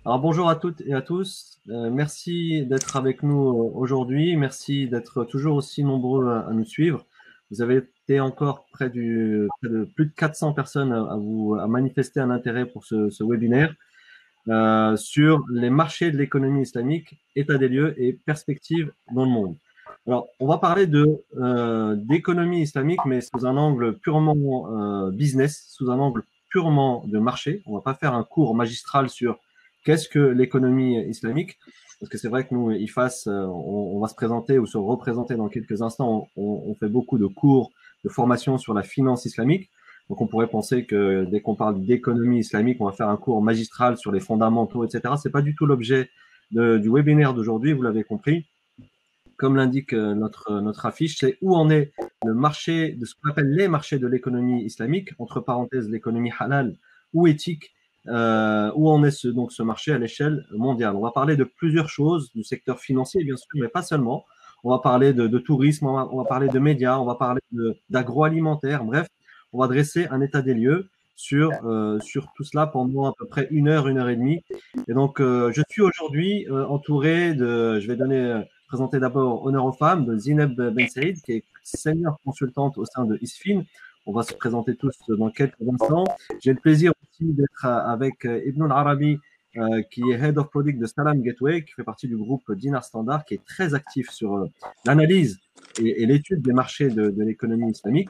Alors bonjour à toutes et à tous. Merci d'être avec nous aujourd'hui. Merci d'être toujours aussi nombreux à nous suivre. Vous avez été encore près de plus de 400 personnes à manifester un intérêt pour ce webinaire sur les marchés de l'économie islamique, état des lieux et perspectives dans le monde. Alors, on va parler d'économie islamique, mais sous un angle purement business, sous un angle purement de marché. On va pas faire un cours magistral sur qu'est-ce que l'économie islamique, parce que c'est vrai que nous, IFAS, on va se présenter ou se représenter dans quelques instants. On fait beaucoup de cours de formation sur la finance islamique. Donc, on pourrait penser que dès qu'on parle d'économie islamique, on va faire un cours magistral sur les fondamentaux, etc. C'est pas du tout l'objet du webinaire d'aujourd'hui, vous l'avez compris. Comme l'indique notre affiche, c'est où en est le marché de ce qu'on appelle les marchés de l'économie islamique, entre parenthèses l'économie halal ou éthique, où en est donc ce marché à l'échelle mondiale. On va parler de plusieurs choses, du secteur financier bien sûr, mais pas seulement. On va parler de tourisme, on va parler de médias, on va parler d'agroalimentaire, bref, on va dresser un état des lieux sur tout cela pendant à peu près une heure et demie. Et donc, je suis aujourd'hui entouré je vais présenter d'abord honneur aux femmes de Zineb Ben Saïd, qui est senior consultante au sein de ISFIN. On va se présenter tous dans quelques instants. J'ai le plaisir aussi d'être avec Ibn al-Arabi, qui est Head of Product de Salam Gateway, qui fait partie du groupe Dinar Standard, qui est très actif sur l'analyse et l'étude des marchés de l'économie islamique.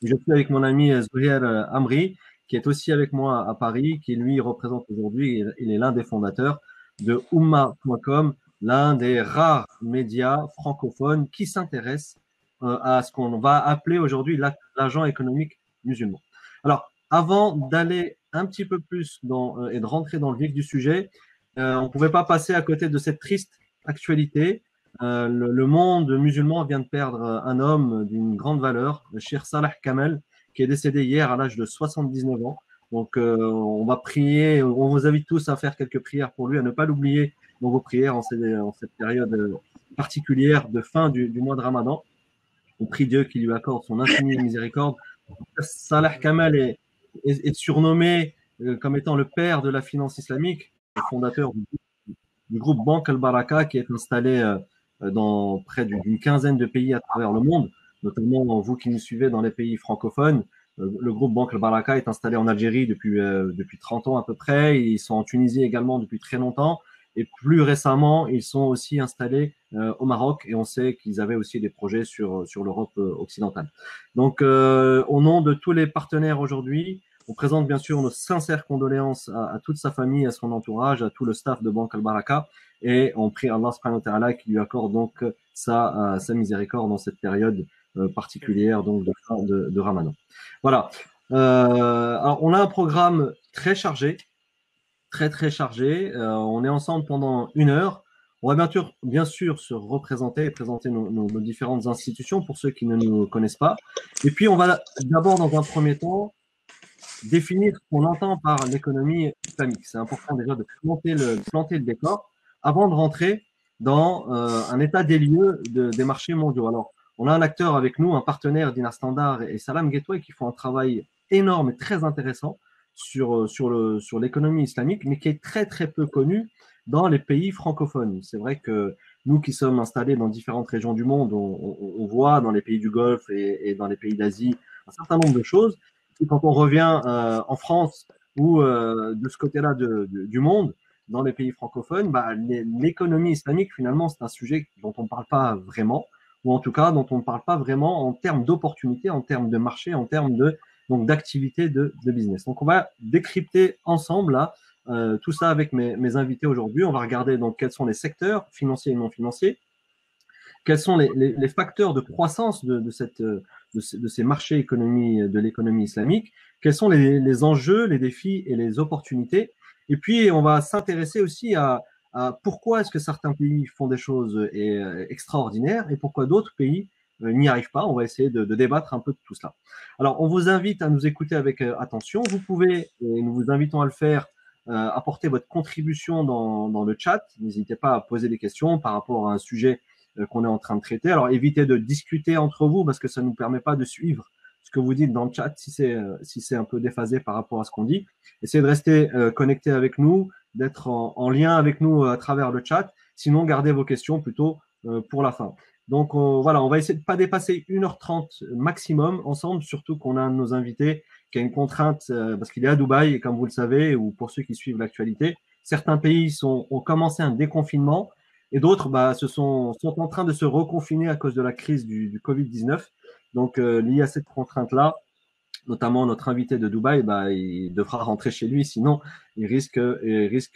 Je suis avec mon ami Zouhier Amri, qui est aussi avec moi à Paris, qui lui représente aujourd'hui, il est l'un des fondateurs de Umma.com, l'un des rares médias francophones qui s'intéressent à ce qu'on va appeler aujourd'hui l'agent économique musulman. Alors, avant d'aller un petit peu plus et de rentrer dans le vif du sujet, on ne pouvait pas passer à côté de cette triste actualité. Le monde musulman vient de perdre un homme d'une grande valeur, le Cheikh Salah Kamel, qui est décédé hier à l'âge de 79 ans. Donc, on va prier, on vous invite tous à faire quelques prières pour lui, à ne pas l'oublier dans vos prières en cette période particulière de fin du mois de Ramadan. On prie Dieu qu'il lui accorde son infinie miséricorde. Salah Kamel est surnommé comme étant le père de la finance islamique, le fondateur du groupe Banque Al-Baraka, qui est installé dans près d'une quinzaine de pays à travers le monde, notamment vous qui nous suivez dans les pays francophones. Le groupe Banque Al-Baraka est installé en Algérie depuis 30 ans à peu près. Ils sont en Tunisie également depuis très longtemps. Et plus récemment, ils sont aussi installés au Maroc et on sait qu'ils avaient aussi des projets sur l'Europe occidentale. Donc, au nom de tous les partenaires aujourd'hui, on présente bien sûr nos sincères condoléances à toute sa famille, à son entourage, à tout le staff de Banque Al-Baraka et on prie Allah subhanahu wa ta'ala qui lui accorde donc sa miséricorde dans cette période particulière donc de Ramadan. Voilà. Alors, on a un programme très chargé, très chargé. On est ensemble pendant une heure. On va bien sûr se représenter et présenter nos différentes institutions pour ceux qui ne nous connaissent pas. Et puis, on va d'abord, dans un premier temps, définir ce qu'on entend par l'économie islamique. C'est important déjà de planter le décor avant de rentrer dans un état des lieux des marchés mondiaux. Alors, on a un acteur avec nous, un partenaire Dinar Standard et Salam Gateway qui font un travail énorme et très intéressant sur l'économie islamique, mais qui est très peu connu dans les pays francophones. C'est vrai que nous qui sommes installés dans différentes régions du monde, on voit dans les pays du Golfe et dans les pays d'Asie un certain nombre de choses. Et quand on revient en France ou de ce côté-là du monde, dans les pays francophones, bah, l'économie islamique, finalement, c'est un sujet dont on ne parle pas vraiment, ou en tout cas dont on ne parle pas vraiment en termes d'opportunités, en termes de marché, en termes d'activité de business. Donc, on va décrypter ensemble là, tout ça avec mes invités aujourd'hui. On va regarder donc quels sont les secteurs financiers et non financiers, quels sont les facteurs de croissance de ces marchés de l'économie islamique, quels sont les enjeux, les défis et les opportunités. Et puis, on va s'intéresser aussi à pourquoi est-ce que certains pays font des choses extraordinaires et pourquoi d'autres pays n'y arrivent pas. On va essayer de débattre un peu de tout cela. Alors, on vous invite à nous écouter avec attention. Vous pouvez, et nous vous invitons à le faire, apporter votre contribution dans le chat. N'hésitez pas à poser des questions par rapport à un sujet qu'on est en train de traiter. Alors, évitez de discuter entre vous parce que ça ne nous permet pas de suivre ce que vous dites dans le chat si c'est un peu déphasé par rapport à ce qu'on dit. Essayez de rester connecté avec nous d'être en lien avec nous à travers le chat. Sinon, gardez vos questions plutôt pour la fin. Donc voilà, on va essayer de ne pas dépasser 1h30 maximum ensemble, surtout qu'on a un de nos invités qui a une contrainte parce qu'il est à Dubaï, et comme vous le savez, ou pour ceux qui suivent l'actualité, certains pays ont commencé un déconfinement et d'autres sont en train de se reconfiner à cause de la crise du Covid-19. Donc, lié à cette contrainte-là, notamment notre invité de Dubaï, il devra rentrer chez lui, sinon il risque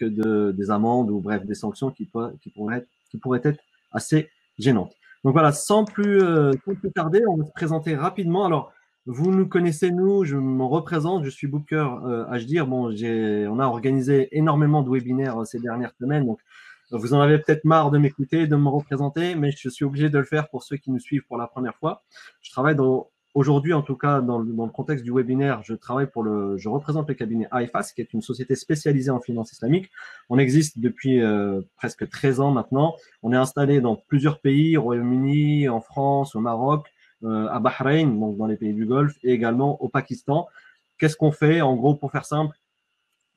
des amendes ou bref des sanctions qui pourraient être assez gênantes. Donc voilà, sans plus tarder, on va se présenter rapidement. Alors, vous nous connaissez, je me représente, je suis Booker HDIR. Bon, on a organisé énormément de webinaires ces dernières semaines, donc vous en avez peut-être marre de m'écouter, de me représenter, mais je suis obligé de le faire pour ceux qui nous suivent pour la première fois. Je travaille aujourd'hui, en tout cas, dans le contexte du webinaire, je représente le cabinet IFAS, qui est une société spécialisée en finance islamique. On existe depuis presque 13 ans maintenant. On est installé dans plusieurs pays, au Royaume-Uni, en France, au Maroc, à Bahreïn, donc dans les pays du Golfe, et également au Pakistan. Qu'est-ce qu'on fait? En gros, pour faire simple,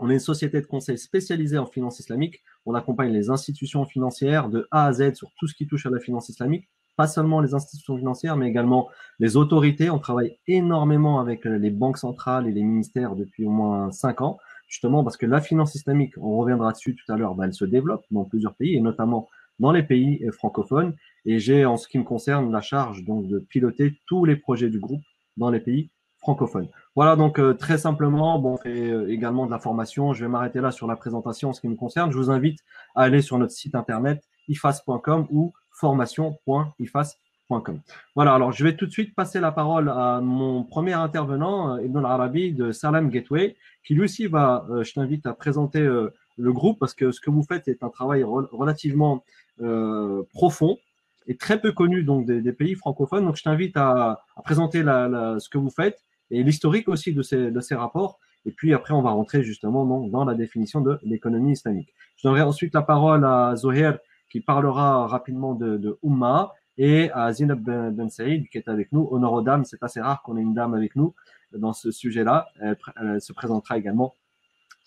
on est une société de conseil spécialisée en finance islamique. On accompagne les institutions financières de A à Z sur tout ce qui touche à la finance islamique. Pas seulement les institutions financières, mais également les autorités. On travaille énormément avec les banques centrales et les ministères depuis au moins 5 ans, justement parce que la finance islamique, on reviendra dessus tout à l'heure, elle se développe dans plusieurs pays, et notamment dans les pays francophones. Et j'ai, en ce qui me concerne, la charge donc de piloter tous les projets du groupe dans les pays francophones. Voilà, donc très simplement, on fait également de la formation. Je vais m'arrêter là sur la présentation en ce qui me concerne. Je vous invite à aller sur notre site internet ifas.com ou formation.ifas.com. Voilà, alors je vais tout de suite passer la parole à mon premier intervenant, Ibn al-Arabi de Salam Gateway, qui lui aussi je t'invite à présenter le groupe parce que ce que vous faites est un travail relativement profond et très peu connu donc des pays francophones. Donc je t'invite à présenter ce que vous faites et l'historique aussi de ces rapports. Et puis après, on va rentrer justement dans la définition de l'économie islamique. Je donnerai ensuite la parole à Zoher qui parlera rapidement de Ummah et à Zineb Ben Saïd qui est avec nous. Honneur aux dames, c'est assez rare qu'on ait une dame avec nous dans ce sujet-là. Elle se présentera également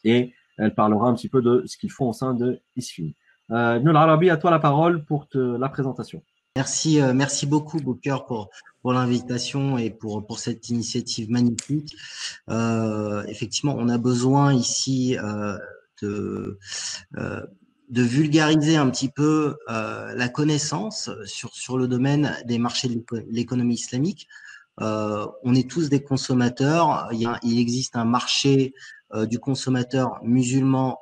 et elle parlera un petit peu de ce qu'ils font au sein de ISFIN. Ibn al-Arabi, à toi la parole pour la présentation. Merci beaucoup, Booker, pour l'invitation et pour cette initiative magnifique. Effectivement, on a besoin ici de vulgariser un petit peu la connaissance sur le domaine des marchés de l'économie islamique. On est tous des consommateurs. Il existe un marché du consommateur musulman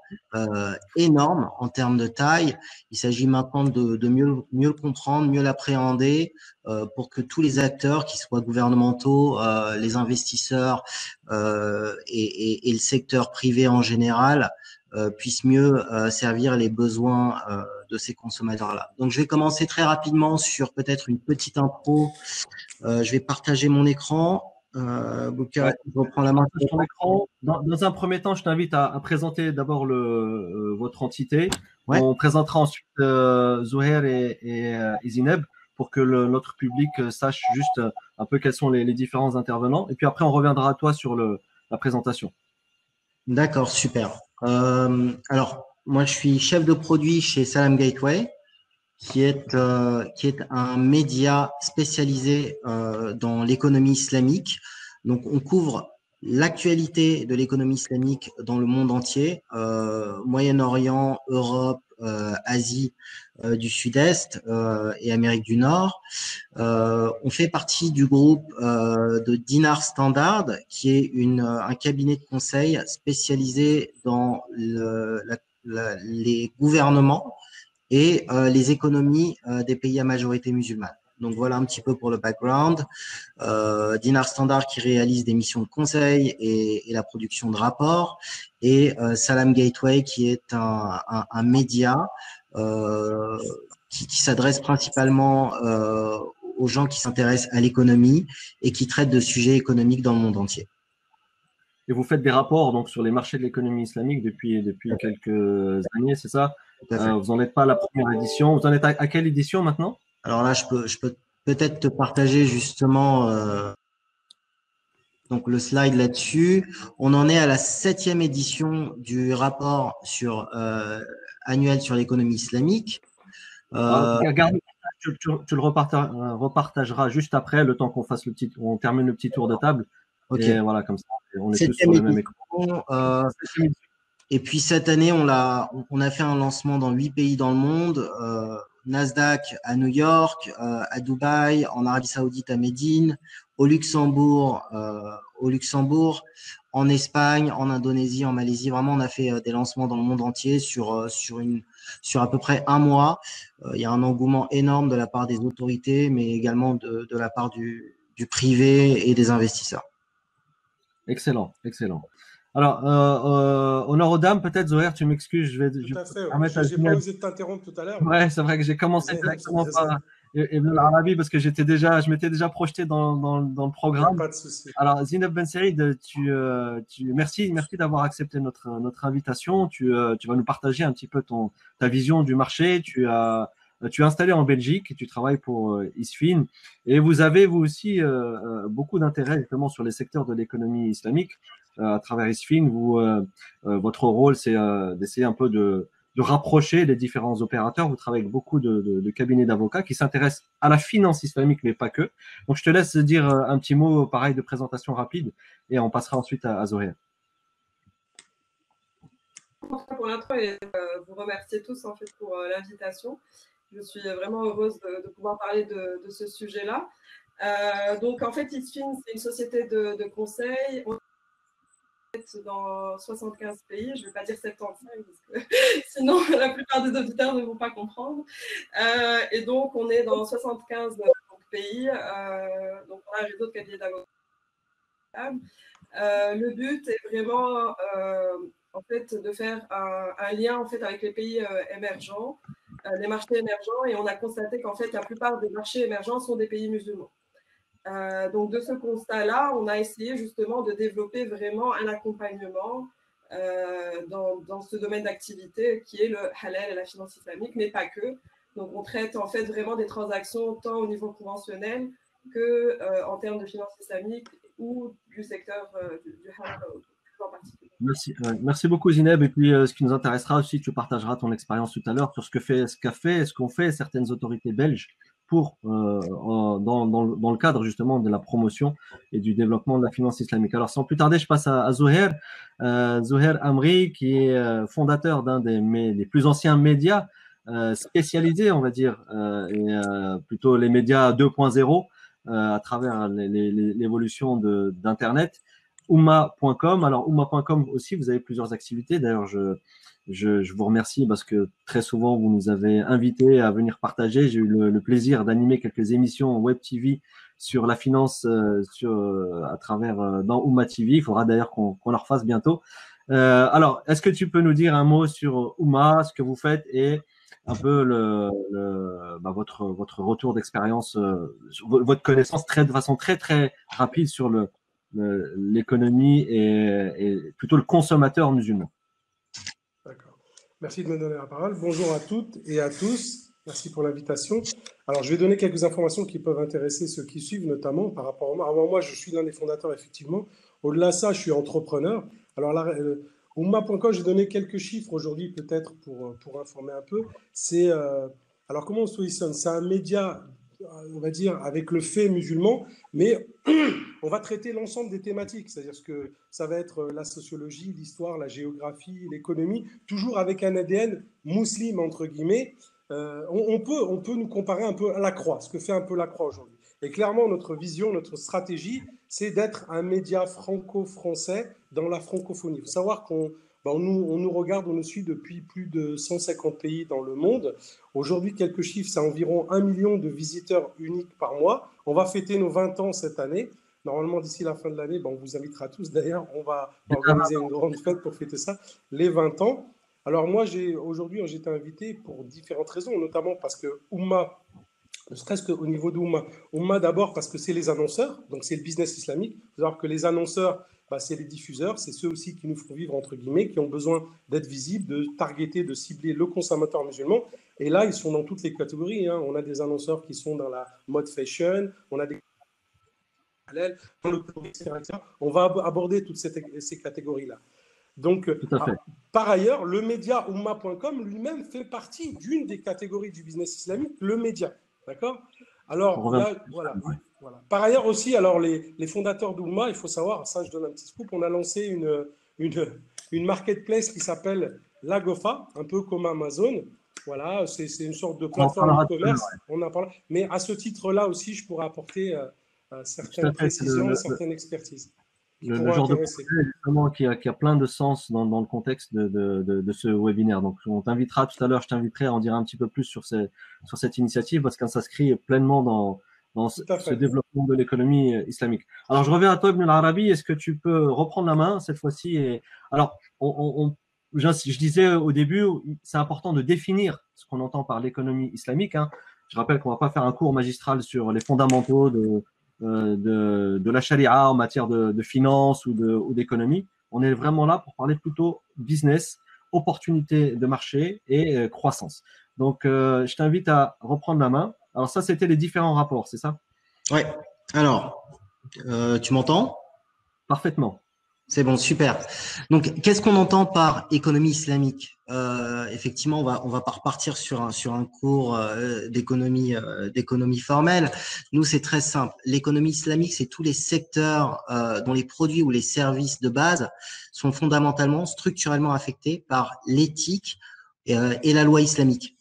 énorme en termes de taille. Il s'agit maintenant de mieux le comprendre, mieux l'appréhender pour que tous les acteurs, qu'ils soient gouvernementaux, les investisseurs et le secteur privé en général, puissent mieux servir les besoins de ces consommateurs-là. Donc, je vais commencer très rapidement sur peut-être une petite intro. Je vais partager mon écran. Booker, je reprends la main. Sur l'écran. Dans un premier temps, je t'invite à présenter d'abord votre entité. Ouais. On présentera ensuite Zouher et Zineb pour que notre public sache juste un peu quels sont les différents intervenants. Et puis après, on reviendra à toi sur la présentation. D'accord, super. Alors, moi, je suis chef de produit chez Salam Gateway, qui est un média spécialisé dans l'économie islamique. Donc, on couvre l'actualité de l'économie islamique dans le monde entier, Moyen-Orient, Europe, Asie du Sud-Est et Amérique du Nord. On fait partie du groupe de Dinar Standard, qui est un cabinet de conseil spécialisé dans les gouvernements et les économies des pays à majorité musulmane. Donc voilà un petit peu pour le background. Dinar Standard qui réalise des missions de conseil et la production de rapports, et Salam Gateway qui est un média qui s'adresse principalement aux gens qui s'intéressent à l'économie et qui traitent de sujets économiques dans le monde entier. Et vous faites des rapports donc sur les marchés de l'économie islamique depuis quelques années, c'est ça? Vous n'en êtes pas à la première édition. Vous en êtes à quelle édition maintenant? Alors là, je peux peut-être te partager justement Donc, le slide là-dessus, on en est à la 7e édition du rapport annuel sur l'économie islamique. Regarde, tu le repartageras juste après, le temps qu'on fasse on termine le petit tour de table. Ok. Et voilà, comme ça, on est tous 7e sur le même écran. édition, et puis cette année, on a fait un lancement dans 8 pays dans le monde. Nasdaq à New York, à Dubaï, en Arabie Saoudite à Médine, au Luxembourg, en Espagne, en Indonésie, en Malaisie. Vraiment, on a fait des lancements dans le monde entier sur à peu près un mois. Il y a un engouement énorme de la part des autorités, mais également de la part du privé et des investisseurs. Excellent, excellent. Alors, honneur aux dames, peut-être, Zoher, tu m'excuses, Tout à fait. permettre à Je n'ai pas Zineb. osé t'interrompre tout à l'heure. Ouais, c'est vrai que j'ai commencé directement par Ibn al-Arabi parce que je m'étais déjà projeté dans le programme. Pas de souci. Alors, Zineb Ben Saïd, merci d'avoir accepté notre invitation. Tu vas nous partager un petit peu ta vision du marché. Tu es installé en Belgique et tu travailles pour Isfin. Et vous avez, vous aussi, beaucoup d'intérêt justement sur les secteurs de l'économie islamique. À travers Isfin, votre rôle, c'est d'essayer un peu de rapprocher les différents opérateurs. Vous travaillez avec beaucoup de cabinets d'avocats qui s'intéressent à la finance islamique, mais pas que. Donc, je te laisse dire un petit mot, pareil, de présentation rapide, et on passera ensuite à Zohéa. Pour l'intro et vous remercier tous en fait pour l'invitation. Je suis vraiment heureuse de pouvoir parler de ce sujet-là. Donc, en fait, Isfin, c'est une société de conseil. Dans 75 pays, je ne vais pas dire 75 parce que sinon la plupart des auditeurs ne vont pas comprendre. Et donc on est dans 75 pays, donc on a un réseau de cabinets d'avocats. Le but est vraiment en fait de faire un lien en fait avec les pays émergents, les marchés émergents, et on a constaté qu'en fait la plupart des marchés émergents sont des pays musulmans. Donc, de ce constat-là, on a essayé justement de développer vraiment un accompagnement dans ce domaine d'activité qui est le halal et la finance islamique, mais pas que. Donc, on traite en fait vraiment des transactions tant au niveau conventionnel que en termes de finance islamique ou du secteur du halal en particulier. Merci beaucoup Zineb. Et puis ce qui nous intéressera aussi, tu partageras ton expérience tout à l'heure sur ce qu'ont fait certaines autorités belges pour dans le cadre justement de la promotion et du développement de la finance islamique. Alors sans plus tarder, je passe à Zouher, Zouher Amri, qui est fondateur d'un des plus anciens médias spécialisés, on va dire, plutôt les médias 2.0 à travers l'évolution d'Internet. Oumma.com. Alors, Oumma.com aussi, vous avez plusieurs activités. D'ailleurs, je vous remercie parce que très souvent, vous nous avez invités à venir partager. J'ai eu le plaisir d'animer quelques émissions Web TV sur la finance à travers dans Oumma TV. Il faudra d'ailleurs qu'on le refasse bientôt. Alors, est-ce que tu peux nous dire un mot sur Oumma, ce que vous faites et un peu votre retour d'expérience, votre connaissance de façon très, très rapide sur l'économie et plutôt le consommateur musulman. D'accord. Merci de me donner la parole. Bonjour à toutes et à tous. Merci pour l'invitation. Alors, je vais donner quelques informations qui peuvent intéresser ceux qui suivent, notamment par rapport à moi. Alors, moi, je suis l'un des fondateurs, effectivement. Au-delà de ça, je suis entrepreneur. Alors là, Oumma.com, j'ai donné quelques chiffres aujourd'hui, peut-être pour informer un peu. Alors, comment on se positionne? C'est un média, on va dire, avec le fait musulman, mais on va traiter l'ensemble des thématiques, c'est-à-dire que ça va être la sociologie, l'histoire, la géographie, l'économie, toujours avec un ADN musulman, entre guillemets. On peut nous comparer un peu à la Croix, ce que fait un peu la Croix aujourd'hui. Et clairement, notre vision, notre stratégie, c'est d'être un média franco-français dans la francophonie. Il faut savoir qu'on nous regarde, on nous suit depuis plus de 150 pays dans le monde. Aujourd'hui, quelques chiffres, c'est environ 1 million de visiteurs uniques par mois. On va fêter nos 20 ans cette année. Normalement, d'ici la fin de l'année, on vous invitera tous. D'ailleurs, on va organiser une grande fête pour fêter ça, les 20 ans. Alors moi, aujourd'hui, j'ai été invité pour différentes raisons, notamment parce que Oumma, ne serait-ce qu'au niveau d'Oumma. Oumma d'abord parce que c'est les annonceurs, donc c'est le business islamique. Il faut savoir que les annonceurs, c'est les diffuseurs, c'est ceux aussi qui nous font vivre, entre guillemets, qui ont besoin d'être visibles, de targeter, de cibler le consommateur musulman. Et là, ils sont dans toutes les catégories. On a des annonceurs qui sont dans la mode fashion, on a des halal, dans le tourisme, etc. On va aborder toutes ces catégories-là. Donc, par ailleurs, le média Oumma.com lui-même fait partie d'une des catégories du business islamique, le média. D'accord? Alors, voilà. Par ailleurs aussi, alors les fondateurs d'Oumma, il faut savoir, ça je donne un petit scoop, on a lancé une marketplace qui s'appelle Lagofa, un peu comme Amazon. Voilà, c'est une sorte de plateforme e-commerce. On en parle. Mais à ce titre-là aussi, je pourrais apporter certaines précisions, certaines expertises. Le genre de projet justement qui a plein de sens dans le contexte de ce webinaire. Donc, on t'invitera tout à l'heure, je t'inviterai à en dire un petit peu plus sur cette initiative parce qu'elle s'inscrit pleinement dans ce développement de l'économie islamique. Alors, je reviens à toi, Ibn al-Arabi. Est-ce que tu peux reprendre la main cette fois-ci? Alors, je disais au début, c'est important de définir ce qu'on entend par l'économie islamique. Hein. Je rappelle qu'on ne va pas faire un cours magistral sur les fondamentaux de la charia en matière de finance ou d'économie. On est vraiment là pour parler plutôt business, opportunité de marché et croissance. Donc, je t'invite à reprendre la main. Alors ça, c'était les différents rapports, c'est ça? Oui. Alors, tu m'entends? Parfaitement. C'est bon, super. Donc, qu'est-ce qu'on entend par économie islamique? Effectivement, on va pas repartir sur un cours d'économie formelle. Nous, c'est très simple. L'économie islamique, c'est tous les secteurs dont les produits ou les services de base sont fondamentalement, structurellement affectés par l'éthique et la loi islamique.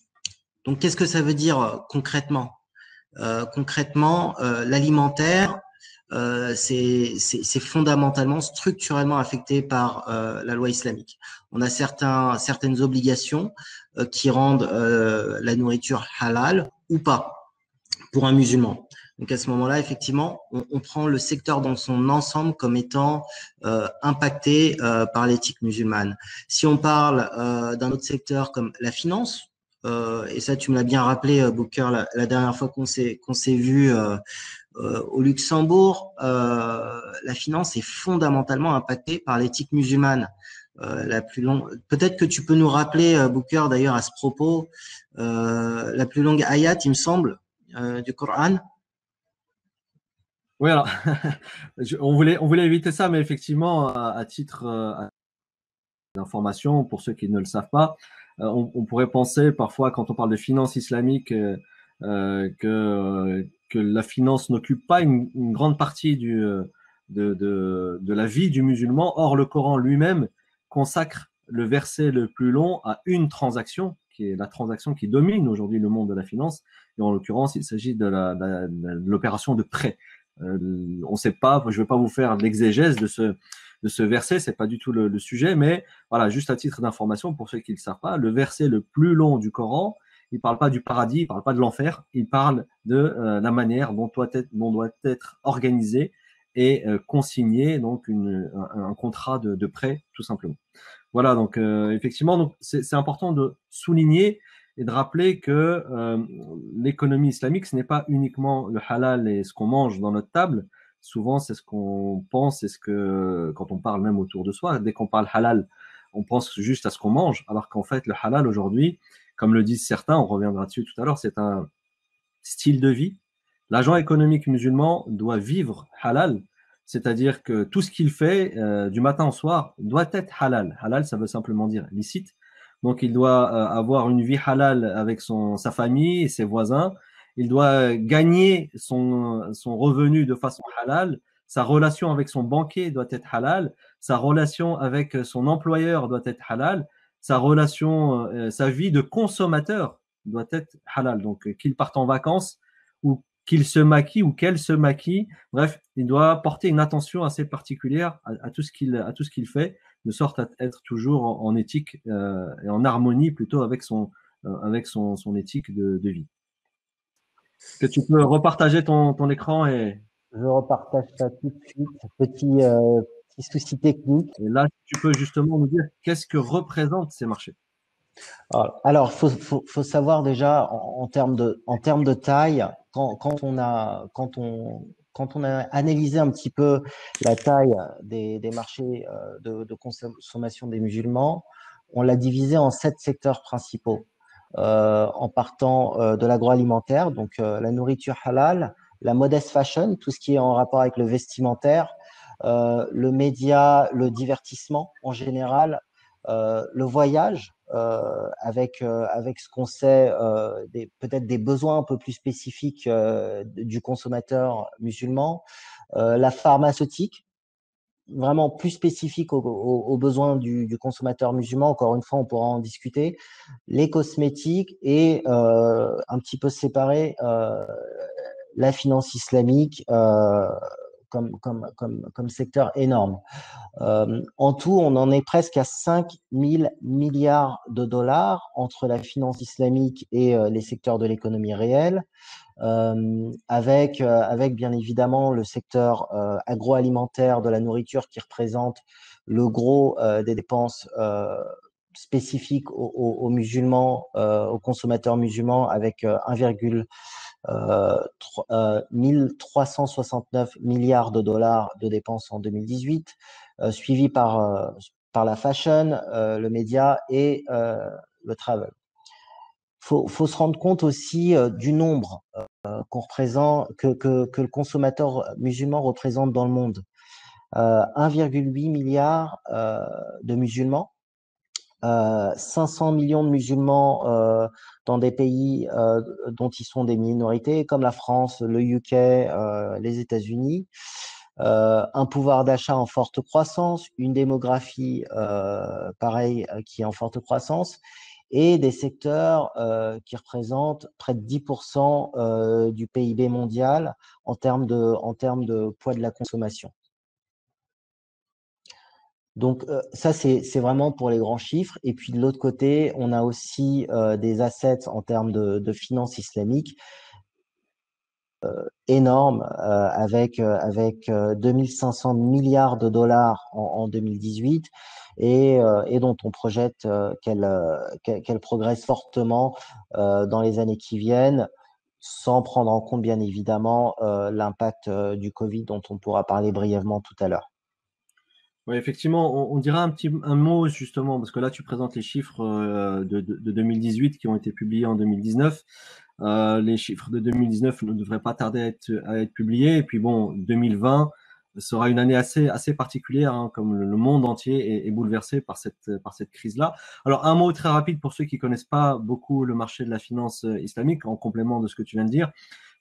Donc, qu'est-ce que ça veut dire concrètement? Concrètement, l'alimentaire, c'est fondamentalement, structurellement affecté par la loi islamique. On a certaines obligations qui rendent la nourriture halal ou pas pour un musulman. Donc à ce moment-là, effectivement, on prend le secteur dans son ensemble comme étant impacté par l'éthique musulmane. Si on parle d'un autre secteur comme la finance, et ça tu me l'as bien rappelé, Booker, la dernière fois qu'on s'est vu au Luxembourg, la finance est fondamentalement impactée par l'éthique musulmane. La plus longue. Peut-être que tu peux nous rappeler, Booker, d'ailleurs, à ce propos, la plus longue ayat, il me semble, du Coran. Oui, alors, on voulait éviter ça, mais effectivement, à titre d'information, pour ceux qui ne le savent pas, on pourrait penser parfois, quand on parle de finance islamique, que la finance n'occupe pas une grande partie de la vie du musulman. Or, le Coran lui-même consacre le verset le plus long à une transaction, qui est la transaction qui domine aujourd'hui le monde de la finance. Et en l'occurrence, il s'agit de l'opération de prêt. On ne sait pas, je ne vais pas vous faire l'exégèse de ce verset, c'est pas du tout le sujet, mais voilà, juste à titre d'information, pour ceux qui ne le savent pas, le verset le plus long du Coran, il ne parle pas du paradis, il ne parle pas de l'enfer, il parle de la manière dont doit être organisé et consigné donc un contrat de prêt, tout simplement. Voilà, donc effectivement, donc c'est important de souligner et de rappeler que l'économie islamique, ce n'est pas uniquement le halal et ce qu'on mange dans notre table. Souvent, c'est ce qu'on pense, c'est ce que, quand on parle même autour de soi, dès qu'on parle halal, on pense juste à ce qu'on mange, alors qu'en fait, le halal aujourd'hui, comme le disent certains, on reviendra dessus tout à l'heure, c'est un style de vie. L'agent économique musulman doit vivre halal, c'est-à-dire que tout ce qu'il fait du matin au soir doit être halal. Halal, ça veut simplement dire licite. Donc, il doit avoir une vie halal avec sa famille et ses voisins. Il doit gagner son revenu de façon halal. Sa relation avec son banquier doit être halal. Sa relation avec son employeur doit être halal. Sa relation, sa vie de consommateur doit être halal. Donc, qu'il parte en vacances ou qu'il se maquille ou qu'elle se maquille. Bref, il doit porter une attention assez particulière à tout ce qu'il fait, de sorte à être toujours en éthique et en harmonie plutôt avec son éthique de vie. Que tu peux repartager ton écran et… Je repartage ça tout de suite. Petit souci technique. Et là, tu peux justement nous dire qu'est-ce que représentent ces marchés. Alors, faut savoir déjà en termes de taille, quand on a analysé un petit peu la taille des marchés de consommation des musulmans, on l'a divisé en 7 secteurs principaux. En partant de l'agroalimentaire, donc la nourriture halal, la modest fashion, tout ce qui est en rapport avec le vestimentaire, le média, le divertissement en général, le voyage, avec ce qu'on sait, peut-être des besoins un peu plus spécifiques du consommateur musulman, la pharmaceutique, vraiment plus spécifique aux besoins du consommateur musulman. Encore une fois, on pourra en discuter. Les cosmétiques et un petit peu séparé, la finance islamique comme secteur énorme. En tout, on en est presque à 5 000 milliards de dollars entre la finance islamique et les secteurs de l'économie réelle. Avec bien évidemment le secteur agroalimentaire de la nourriture qui représente le gros des dépenses spécifiques aux musulmans, aux consommateurs musulmans, avec 1369 milliards de dollars de dépenses en 2018, suivi par la fashion, le média et le travel. Faut se rendre compte aussi du nombre qu'on représente, que le consommateur musulman représente dans le monde. 1,8 milliard de musulmans, 500 millions de musulmans dans des pays dont ils sont des minorités, comme la France, le UK, les États-Unis. Un pouvoir d'achat en forte croissance, une démographie pareil qui est en forte croissance, et des secteurs qui représentent près de 10% du PIB mondial en termes de poids de la consommation. Donc ça, c'est vraiment pour les grands chiffres. Et puis de l'autre côté, on a aussi des assets en termes de finances islamiques énormes, avec 2500 milliards de dollars en 2018, et dont on projette qu'elle progresse fortement dans les années qui viennent, sans prendre en compte bien évidemment l'impact du Covid dont on pourra parler brièvement tout à l'heure. Oui, effectivement, on dira un mot justement, parce que là tu présentes les chiffres de 2018 qui ont été publiés en 2019. Les chiffres de 2019 ne devraient pas tarder à être publiés. Et puis bon, 2020 sera une année assez particulière, hein, comme le monde entier est bouleversé par cette crise-là. Alors, un mot très rapide pour ceux qui connaissent pas beaucoup le marché de la finance islamique, en complément de ce que tu viens de dire.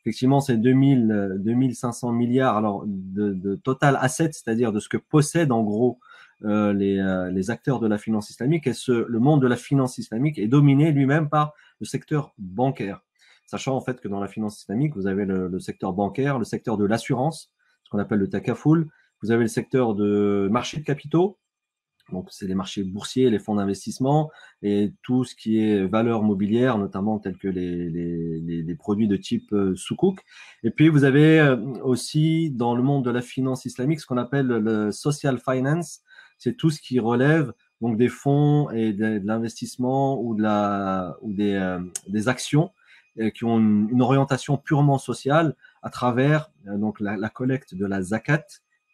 Effectivement, c'est 2500 milliards alors, de total assets, c'est-à-dire de ce que possèdent en gros les acteurs de la finance islamique. Et le monde de la finance islamique est dominé lui-même par le secteur bancaire. Sachant en fait que dans la finance islamique, vous avez le secteur bancaire, le secteur de l'assurance, ce qu'on appelle le takaful, vous avez le secteur de marché de capitaux, donc c'est les marchés boursiers, les fonds d'investissement et tout ce qui est valeurs mobilières, notamment tels que les produits de type soukouk. Et puis vous avez aussi dans le monde de la finance islamique ce qu'on appelle le social finance, c'est tout ce qui relève donc des fonds et de l'investissement ou des actions qui ont une orientation purement sociale à travers donc la collecte de la zakat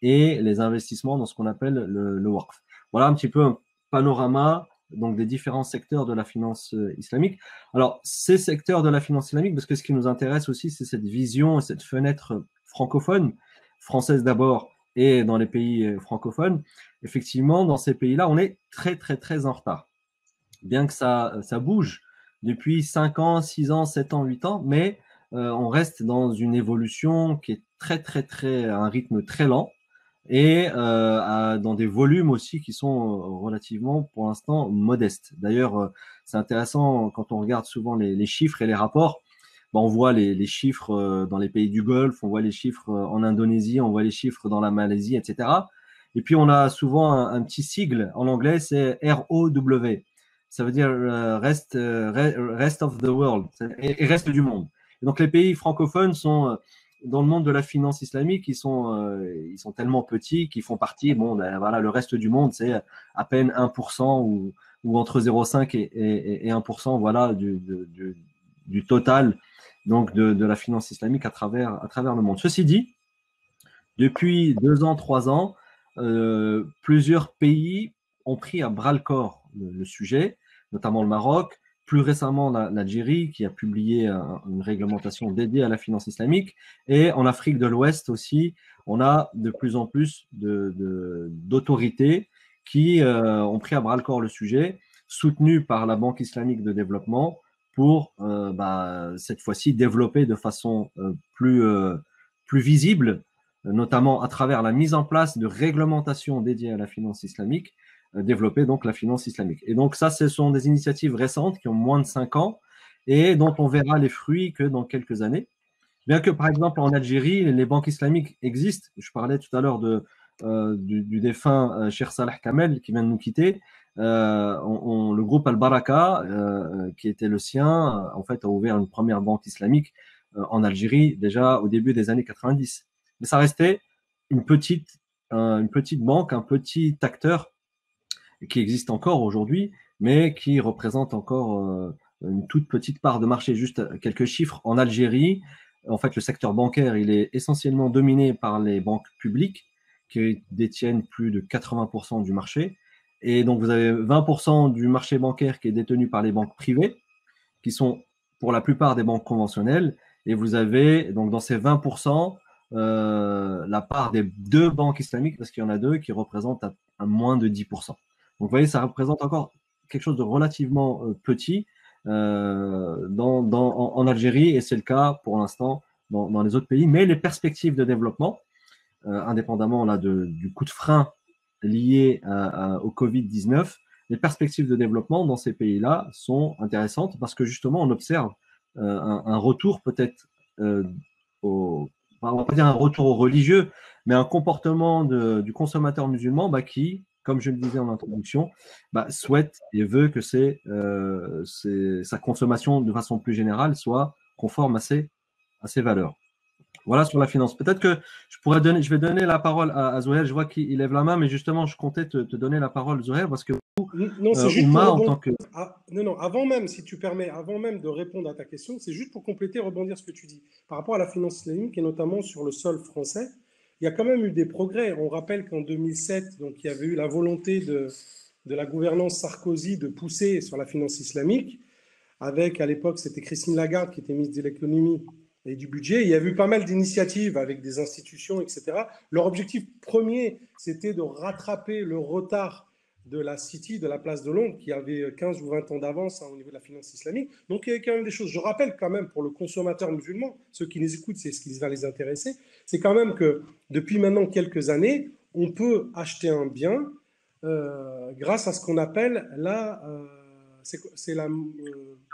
et les investissements dans ce qu'on appelle le waqf. Voilà un petit peu un panorama donc des différents secteurs de la finance islamique. Alors, ces secteurs de la finance islamique, parce que ce qui nous intéresse aussi, c'est cette vision et cette fenêtre francophone, française d'abord et dans les pays francophones. Effectivement, dans ces pays-là, on est très, très, très en retard. Bien que ça bouge depuis 5 ans, 6 ans, 7 ans, 8 ans, mais on reste dans une évolution qui est très, très, très, à un rythme très lent et dans des volumes aussi qui sont relativement, pour l'instant, modestes. D'ailleurs, c'est intéressant quand on regarde souvent les chiffres et les rapports. Ben, on voit les chiffres dans les pays du Golfe, on voit les chiffres en Indonésie, on voit les chiffres dans la Malaisie, etc. Et puis, on a souvent un petit sigle en anglais, c'est ROW. Ça veut dire rest of the world, et reste du monde. Et donc, les pays francophones sont dans le monde de la finance islamique, ils sont tellement petits qu'ils font partie, bon, ben, voilà, le reste du monde, c'est à peine 1% ou entre 0,5 et 1%, voilà, du total donc de la finance islamique à travers le monde. Ceci dit, depuis 2 ans, 3 ans, plusieurs pays ont pris à bras le corps le sujet, notamment le Maroc, plus récemment l'Algérie qui a publié une réglementation dédiée à la finance islamique. Et en Afrique de l'Ouest aussi, on a de plus en plus d'autorités qui ont pris à bras-le-corps le sujet, soutenues par la Banque islamique de développement pour cette fois-ci développer de façon plus visible, notamment à travers la mise en place de réglementations dédiées à la finance islamique, développer donc la finance islamique. Et donc ça, ce sont des initiatives récentes qui ont moins de 5 ans et dont on verra les fruits que dans quelques années. Bien que, par exemple, en Algérie, les banques islamiques existent. Je parlais tout à l'heure du défunt Cheikh Salah Kamel qui vient de nous quitter. Le groupe Al-Baraka, qui était le sien, en fait, a ouvert une première banque islamique en Algérie déjà au début des années 90. Mais ça restait une petite banque, un petit acteur qui existe encore aujourd'hui, mais qui représente encore une toute petite part de marché. Juste quelques chiffres. En Algérie, en fait, le secteur bancaire, il est essentiellement dominé par les banques publiques qui détiennent plus de 80% du marché. Et donc, vous avez 20% du marché bancaire qui est détenu par les banques privées, qui sont pour la plupart des banques conventionnelles. Et vous avez, donc, dans ces 20%, la part des 2 banques islamiques, parce qu'il y en a 2 qui représentent à moins de 10%. Donc, vous voyez, ça représente encore quelque chose de relativement petit en Algérie, et c'est le cas pour l'instant dans les autres pays. Mais les perspectives de développement, indépendamment là, du coup de frein lié au Covid-19, les perspectives de développement dans ces pays-là sont intéressantes parce que justement, on observe un retour peut-être on va pas dire un retour au religieux, mais un comportement du consommateur musulman qui, comme je le disais en introduction, souhaite et veut que sa consommation de façon plus générale soit conforme à ses valeurs. Voilà sur la finance. Peut-être que je vais donner la parole à Zohel. Je vois qu'il lève la main, mais justement, je comptais te donner la parole, Zohel, parce que non, c'est juste Oumma, pour en tant que... non, avant même, si tu permets, avant même de répondre à ta question, c'est juste pour compléter, rebondir ce que tu dis. Par rapport à la finance islamique, et notamment sur le sol français, il y a quand même eu des progrès. On rappelle qu'en 2007, donc, il y avait eu la volonté de la gouvernance Sarkozy de pousser sur la finance islamique, avec, à l'époque, c'était Christine Lagarde qui était ministre de l'économie et du budget. Il y a eu pas mal d'initiatives avec des institutions, etc. Leur objectif premier, c'était de rattraper le retard de la City, de la place de Londres, qui avait 15 ou 20 ans d'avance au niveau de la finance islamique. Donc il y a quand même des choses. Je rappelle quand même pour le consommateur musulman, ceux qui les écoutent, c'est ce qui va les intéresser, c'est quand même que depuis maintenant quelques années, on peut acheter un bien grâce à ce qu'on appelle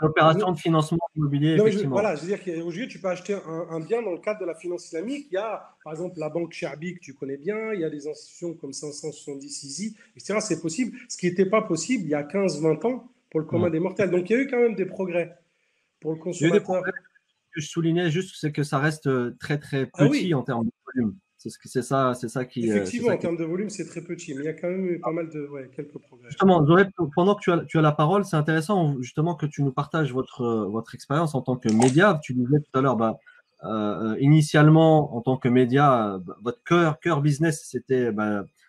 l'opération de financement immobilier, non, effectivement. voilà, je veux dire qu'aujourd'hui, tu peux acheter un bien dans le cadre de la finance islamique. Il y a, par exemple, la banque Sherbi, que tu connais bien, il y a des institutions comme 570 Easy, etc. C'est possible, ce qui n'était pas possible il y a 15-20 ans pour le commun des mortels. Donc, il y a eu quand même des progrès pour le consommateur. Il y a eu des progrès. Ce que je soulignais juste, c'est que ça reste très, très petit en termes de volume. C'est ça qui... Effectivement, en termes de volume, c'est très petit, mais il y a quand même eu pas mal de... quelques progrès. Justement, Zoé, pendant que tu as la parole, c'est intéressant justement que tu nous partages votre expérience en tant que média. Tu disais tout à l'heure, initialement, en tant que média, votre cœur business, c'était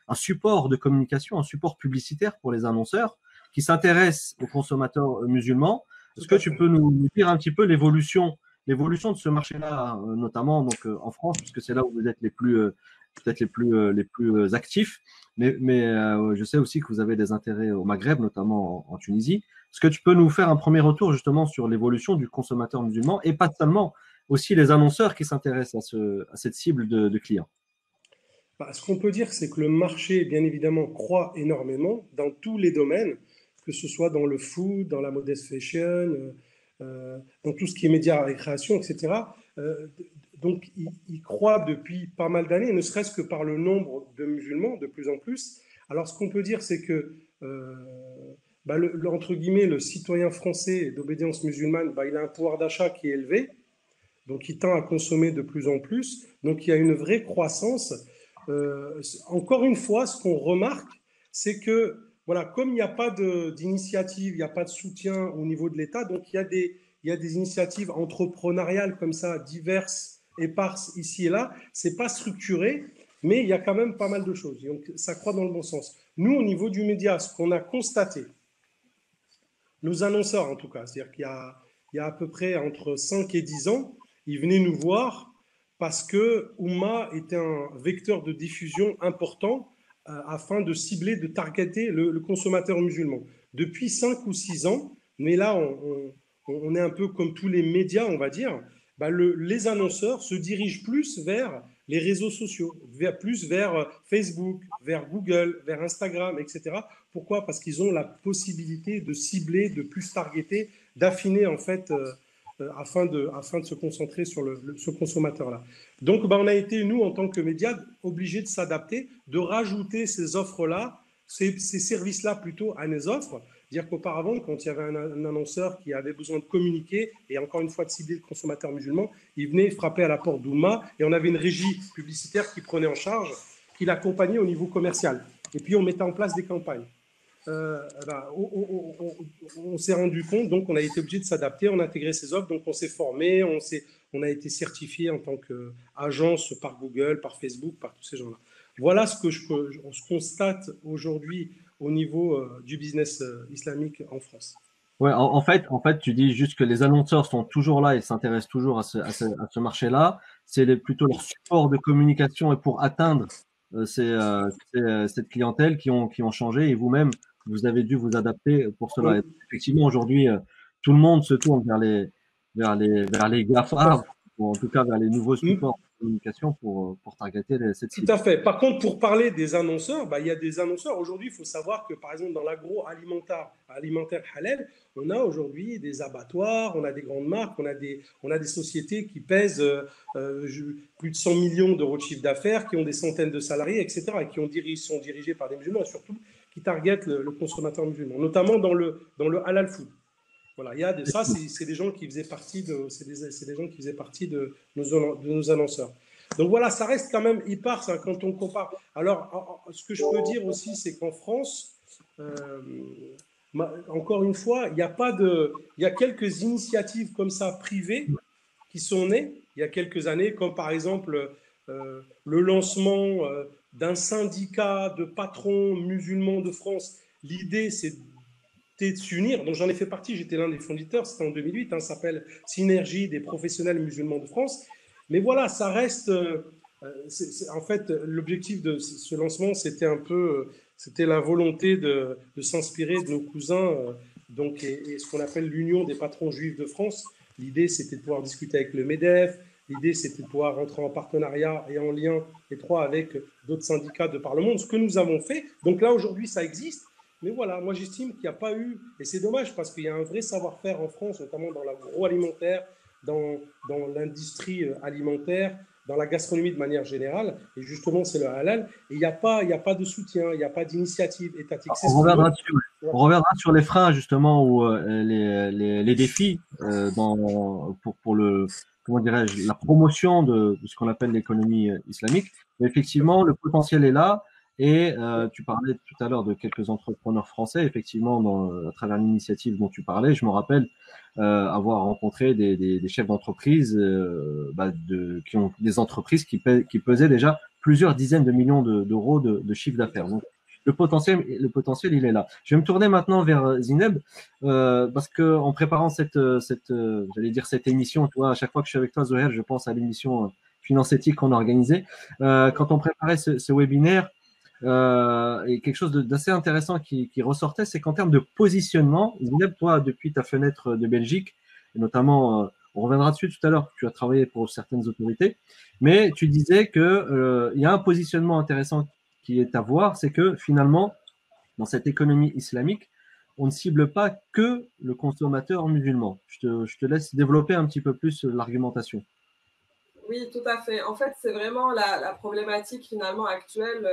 un support de communication, un support publicitaire pour les annonceurs qui s'intéressent aux consommateurs musulmans. Est-ce que tu peux nous dire un petit peu l'évolution de ce marché-là, notamment donc, en France, puisque c'est là où vous êtes peut-être les plus actifs, mais je sais aussi que vous avez des intérêts au Maghreb, notamment en Tunisie. Est-ce que tu peux nous faire un premier retour justement sur l'évolution du consommateur musulman et pas seulement, aussi les annonceurs qui s'intéressent à cette cible de clients? Ce qu'on peut dire, c'est que le marché, bien évidemment, croît énormément dans tous les domaines, que ce soit dans le food, dans la modest fashion, dans tout ce qui est médias et création, etc. Donc, il croît depuis pas mal d'années, ne serait-ce que par le nombre de musulmans, de plus en plus. Alors, ce qu'on peut dire, c'est que, entre guillemets, le citoyen français d'obédience musulmane, il a un pouvoir d'achat qui est élevé, donc il tend à consommer de plus en plus. Donc, il y a une vraie croissance. Encore une fois, ce qu'on remarque, c'est que, voilà, comme il n'y a pas d'initiative, il n'y a pas de soutien au niveau de l'État, donc il y a des initiatives entrepreneuriales comme ça, diverses, éparses ici et là. Ce n'est pas structuré, mais il y a quand même pas mal de choses. Donc ça croît dans le bon sens. Nous, au niveau du média, ce qu'on a constaté, nos annonceurs en tout cas. C'est-à-dire qu'il y a à peu près entre 5 et 10 ans, ils venaient nous voir parce que Oumma était un vecteur de diffusion important afin de cibler, de targeter le consommateur musulman. Depuis 5 ou 6 ans, mais là on est un peu comme tous les médias, on va dire, bah les annonceurs se dirigent plus vers les réseaux sociaux, plus vers Facebook, vers Google, vers Instagram, etc. Pourquoi? Parce qu'ils ont la possibilité de cibler, de plus targeter, d'affiner en fait afin de se concentrer sur ce consommateur-là. Donc, bah, on a été, nous, en tant que médias, obligés de s'adapter, de rajouter ces offres-là, ces services-là plutôt à nos offres. Dire qu'auparavant, quand il y avait un annonceur qui avait besoin de communiquer et encore une fois de cibler le consommateur musulman, il venait frapper à la porte d'Oumma et on avait une régie publicitaire qui prenait en charge, qui l'accompagnait au niveau commercial. Et puis, on mettait en place des campagnes. On s'est rendu compte, donc on a été obligé de s'adapter, on a intégré ces offres, donc on s'est formé, on a été certifié en tant qu'agence par Google, par Facebook, par tous ces gens-là. Voilà ce que je constate aujourd'hui au niveau du business islamique en France. Ouais, en fait, tu dis juste que les annonceurs sont toujours là et s'intéressent toujours à ce marché-là. C'est plutôt leur support de communication et pour atteindre cette clientèle qui ont changé et vous-même, vous avez dû vous adapter pour cela. Et effectivement, aujourd'hui, tout le monde se tourne vers les GAFA, ou en tout cas vers les nouveaux supports de communication pour targeter cette cible. Tout à fait. Par contre, pour parler des annonceurs, bah, il y a des annonceurs. Aujourd'hui, il faut savoir que, par exemple, dans l'agroalimentaire halal, on a aujourd'hui des abattoirs, on a des grandes marques, on a des sociétés qui pèsent plus de 100 millions d'euros de chiffre d'affaires, qui ont des centaines de salariés, etc., et qui sont dirigés par des musulmans, et surtout qui targetent le consommateur musulman, notamment dans le halal food. Voilà, il y a ça, c'est des gens qui faisaient partie de nos annonceurs. Donc voilà, ça reste quand même hyper ça, quand on compare. Alors, ce que je peux dire aussi, c'est qu'en France, encore une fois, il y a quelques initiatives comme ça privées qui sont nées il y a quelques années, comme par exemple le lancement d'un syndicat de patrons musulmans de France. L'idée, c'est de s'unir. Donc j'en ai fait partie, j'étais l'un des fondateurs, c'était en 2008, ça s'appelle Synergie des professionnels musulmans de France. Mais voilà, ça reste. En fait, l'objectif de ce lancement, c'était la volonté de s'inspirer de nos cousins, donc, et ce qu'on appelle l'Union des patrons juifs de France. L'idée, c'était de pouvoir discuter avec le MEDEF. L'idée, c'était de pouvoir rentrer en partenariat et en lien étroit avec d'autres syndicats de par le monde, ce que nous avons fait. Donc là, aujourd'hui, ça existe. Mais voilà, moi, j'estime qu'il n'y a pas eu, et c'est dommage parce qu'il y a un vrai savoir-faire en France, notamment dans l'agroalimentaire, dans l'industrie alimentaire, dans la gastronomie de manière générale, et justement c'est le halal, et il n'y a pas de soutien, il n'y a pas d'initiative étatique. On reviendra sur les freins justement ou les défis pour comment dirais-je, la promotion de ce qu'on appelle l'économie islamique. Mais effectivement, le potentiel est là. Et tu parlais tout à l'heure de quelques entrepreneurs français. Effectivement, à travers l'initiative dont tu parlais, je me rappelle avoir rencontré des chefs d'entreprise qui ont des entreprises qui pesaient déjà plusieurs dizaines de millions d'euros de chiffre d'affaires. Donc, le potentiel, il est là. Je vais me tourner maintenant vers Zineb parce que en préparant cette émission, tu vois, à chaque fois que je suis avec toi, Zoher, je pense à l'émission Finance Éthique qu'on a organisée. Quand on préparait ce webinaire, et quelque chose d'assez intéressant qui ressortait, c'est qu'en termes de positionnement, Zineb, toi, depuis ta fenêtre de Belgique, et notamment, on reviendra dessus tout à l'heure, tu as travaillé pour certaines autorités, mais tu disais que il y a un positionnement intéressant qui est à voir, c'est que finalement, dans cette économie islamique, on ne cible pas que le consommateur musulman. Je te laisse développer un petit peu plus l'argumentation. Oui, tout à fait. En fait, c'est vraiment la problématique finalement actuelle,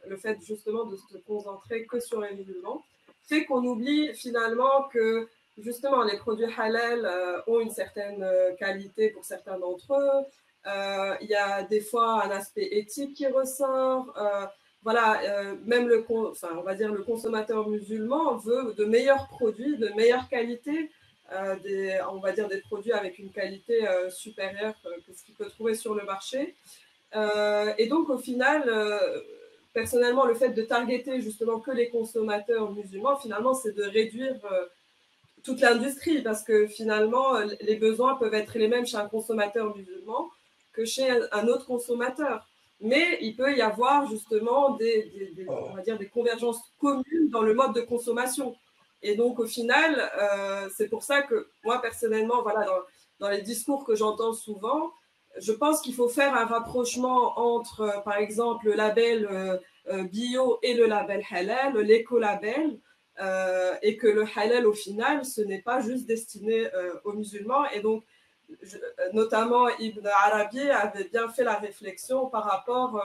le fait justement de se concentrer que sur les musulmans, fait qu'on oublie finalement que justement les produits halal ont une certaine qualité pour certains d'entre eux. Il y a des fois un aspect éthique qui ressort. Voilà, même on va dire le consommateur musulman veut de meilleurs produits, de meilleure qualité. On va dire des produits avec une qualité supérieure que ce qu'il peut trouver sur le marché. Et donc, au final, personnellement, le fait de targeter justement que les consommateurs musulmans, finalement, c'est de réduire toute l'industrie, parce que finalement, les besoins peuvent être les mêmes chez un consommateur musulman que chez un autre consommateur. Mais il peut y avoir justement on va dire des convergences communes dans le mode de consommation. Et donc, au final, c'est pour ça que moi, personnellement, voilà, dans les discours que j'entends souvent, je pense qu'il faut faire un rapprochement entre, par exemple, le label bio et le label halal, l'écolabel, et que le halal, au final, ce n'est pas juste destiné aux musulmans. Et donc, notamment Ibn Arabi avait bien fait la réflexion par rapport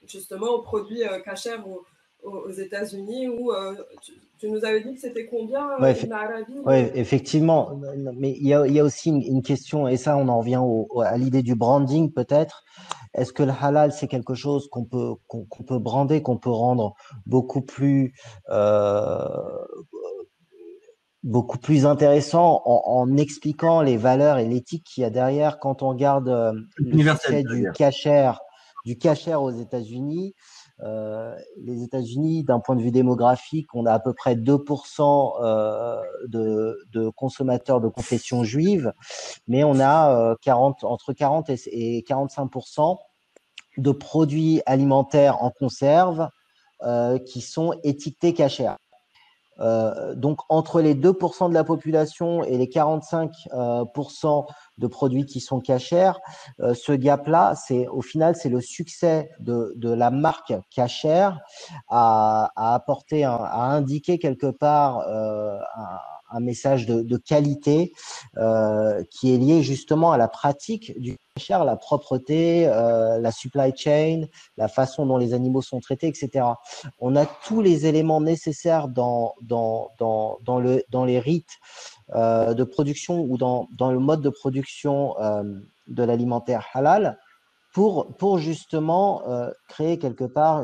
justement aux produits cachers aux États-Unis, où tu nous avais dit que c'était combien Ibn Arabi effectivement. Mais il y a aussi une question, et ça, on en revient à l'idée du branding peut-être. Est-ce que le halal, c'est quelque chose qu'on peut brander, qu'on peut rendre beaucoup plus intéressant en expliquant les valeurs et l'éthique qu'il y a derrière quand on regarde le succès du kasher aux États-Unis. Les États-Unis, d'un point de vue démographique, on a à peu près 2% de consommateurs de confession juive, mais on a entre 40 et 45% de produits alimentaires en conserve qui sont étiquetés kasher. Donc, entre les 2% de la population et les 45% de produits qui sont cachers, ce gap-là, au final, c'est le succès de la marque Kasher à apporter, à indiquer quelque part un message de qualité qui est lié justement à la pratique du kasher, la propreté, la supply chain, la façon dont les animaux sont traités, etc. On a tous les éléments nécessaires dans les rites de production ou dans le mode de production de l'alimentaire halal pour justement créer quelque part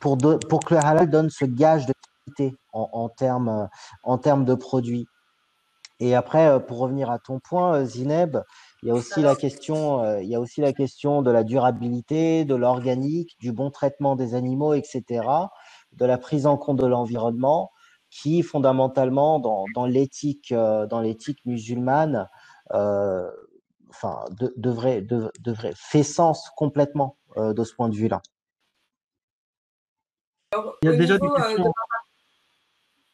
pour que le halal donne ce gage de qualité en termes de produits. Et après, pour revenir à ton point, Zineb, il y a aussi la question de la durabilité, de l'organique, du bon traitement des animaux, etc., de la prise en compte de l'environnement, qui fondamentalement dans l'éthique musulmane, devrait faire sens complètement de ce point de vue-là. Il y a déjà des questions.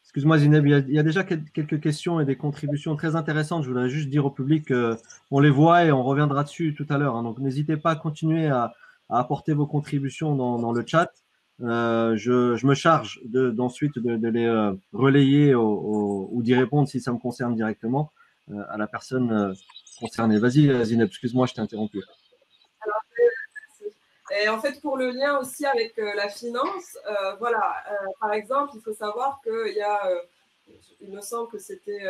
Excuse-moi Zineb, il y a déjà quelques questions et des contributions très intéressantes. Je voudrais juste dire au public qu'on les voit et on reviendra dessus tout à l'heure. Hein. Donc n'hésitez pas à continuer à apporter vos contributions dans le chat. Je me charge d'ensuite de les relayer ou d'y répondre si ça me concerne directement à la personne concernée. Vas-y Zineb, excuse-moi, je t'ai interrompu. Alors, et en fait, pour le lien aussi avec la finance, voilà, par exemple, il faut savoir qu'il y a, il me semble que c'était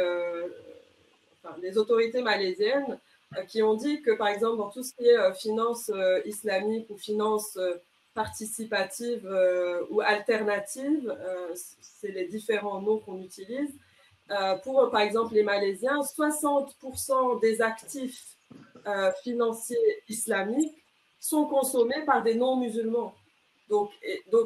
les autorités malaisiennes qui ont dit que, par exemple, dans tout ce qui est finance islamique ou finance participative ou alternative, c'est les différents noms qu'on utilise, pour, par exemple, les Malaisiens, 60% des actifs financiers islamiques sont consommés par des non-musulmans. Donc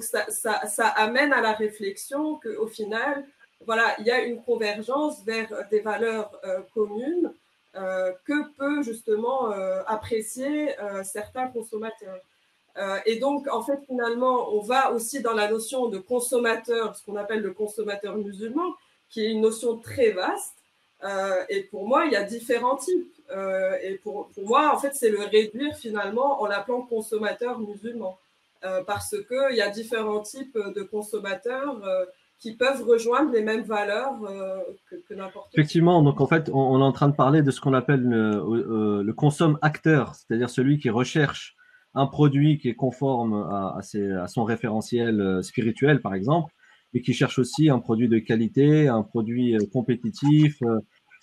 ça amène à la réflexion qu'au final, voilà, il y a une convergence vers des valeurs communes que peut justement apprécier certains consommateurs. Et donc, en fait, finalement, on va aussi dans la notion de consommateur, ce qu'on appelle le consommateur musulman, qui est une notion très vaste. Et pour moi, il y a différents types. Et pour moi, en fait, c'est le réduire finalement en l'appelant consommateur musulman. Parce qu'il y a différents types de consommateurs qui peuvent rejoindre les mêmes valeurs que n'importe qui. Effectivement, donc en fait, on est en train de parler de ce qu'on appelle le consomme acteur, c'est-à-dire celui qui recherche un produit qui est conforme à son référentiel spirituel, par exemple, mais qui cherche aussi un produit de qualité, un produit compétitif.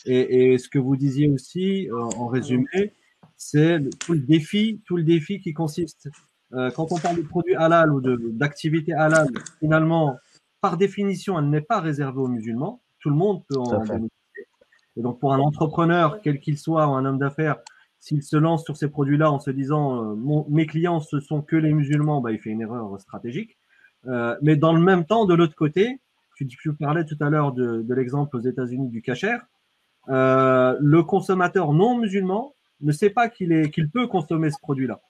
Et ce que vous disiez aussi, en résumé, c'est tout le défi qui consiste, quand on parle de produits halal ou d'activités halal, finalement, par définition, elle n'est pas réservée aux musulmans. Tout le monde peut en bénéficier. Et donc, pour un entrepreneur, quel qu'il soit, ou un homme d'affaires, s'il se lance sur ces produits-là en se disant mes clients, ce sont que les musulmans, bah, il fait une erreur stratégique. Mais dans le même temps, de l'autre côté, tu parlais tout à l'heure de l'exemple aux États-Unis du kasher. Le consommateur non musulman ne sait pas qu'il peut consommer ce produit-là.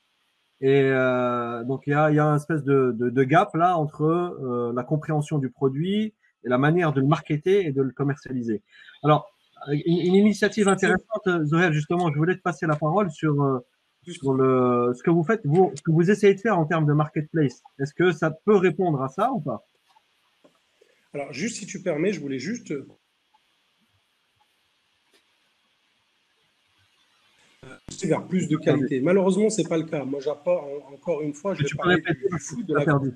Et donc, il y a une espèce de gap là entre la compréhension du produit et la manière de le marketer et de le commercialiser. Alors, une initiative intéressante, Zohel, justement, je voulais te passer la parole sur ce que vous faites, ce que vous essayez de faire en termes de marketplace. Est-ce que ça peut répondre à ça ou pas? Alors, juste si tu permets, je voulais juste vers plus de qualité. Malheureusement, ce n'est pas le cas. Moi, j'apporte, encore une fois, je vais parler du foot de la perdu.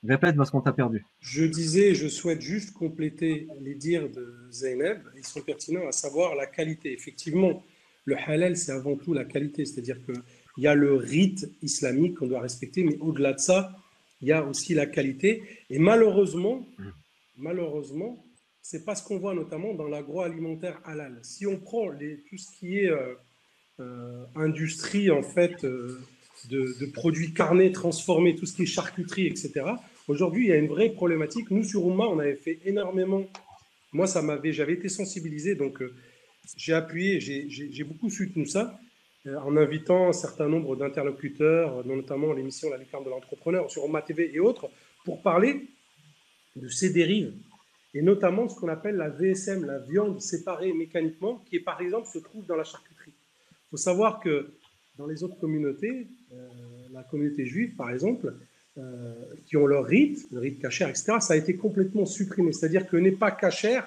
Répète parce qu'on t'a perdu. Je disais, je souhaite juste compléter les dires de Zeynep. Ils sont pertinents, à savoir la qualité. Effectivement, le halal, c'est avant tout la qualité. C'est-à-dire qu'il y a le rite islamique qu'on doit respecter, mais au-delà de ça, il y a aussi la qualité. Et malheureusement, c'est pas ce qu'on voit notamment dans l'agroalimentaire halal. Si on prend tout ce qui est industrie, en fait, de produits carnés transformés, tout ce qui est charcuterie, etc. Aujourd'hui, il y a une vraie problématique. Nous, sur Oumma, on avait fait énormément. Moi, j'avais été sensibilisé, donc j'ai appuyé, j'ai beaucoup soutenu ça, en invitant un certain nombre d'interlocuteurs, notamment l'émission La Lucarne de l'entrepreneur sur Oumma TV et autres, pour parler de ces dérives, et notamment de ce qu'on appelle la VSM, la viande séparée mécaniquement, qui, par exemple, se trouve dans la charcuterie. Il faut savoir que dans les autres communautés, la communauté juive, par exemple, qui ont leur rite, le rite kasher, etc., ça a été complètement supprimé. C'est-à-dire que n'est pas kasher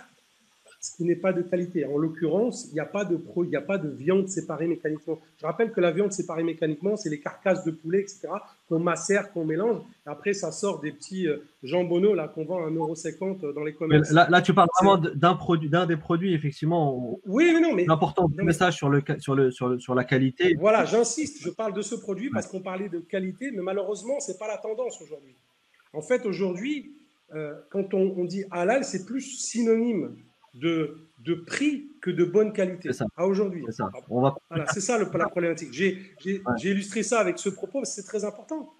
ce qui n'est pas de qualité. En l'occurrence, il n'y a pas de viande séparée mécaniquement. Je rappelle que la viande séparée mécaniquement, c'est les carcasses de poulet, etc., qu'on macère, qu'on mélange. Et après, ça sort des petits jambonneaux là, qu'on vend à 1,50 € dans les commerces. Là, tu parles vraiment d'un des produits, effectivement. Oui, mais non, mais l'important message sur la qualité. Voilà, j'insiste, je parle de ce produit parce qu'on parlait de qualité, mais malheureusement, ce n'est pas la tendance aujourd'hui. En fait, aujourd'hui, quand on dit halal, c'est plus synonyme de prix que de bonne qualité. C'est ça. À aujourd'hui. C'est ça. Voilà, c'est ça la problématique. J'ai illustré ça avec ce propos, c'est très important.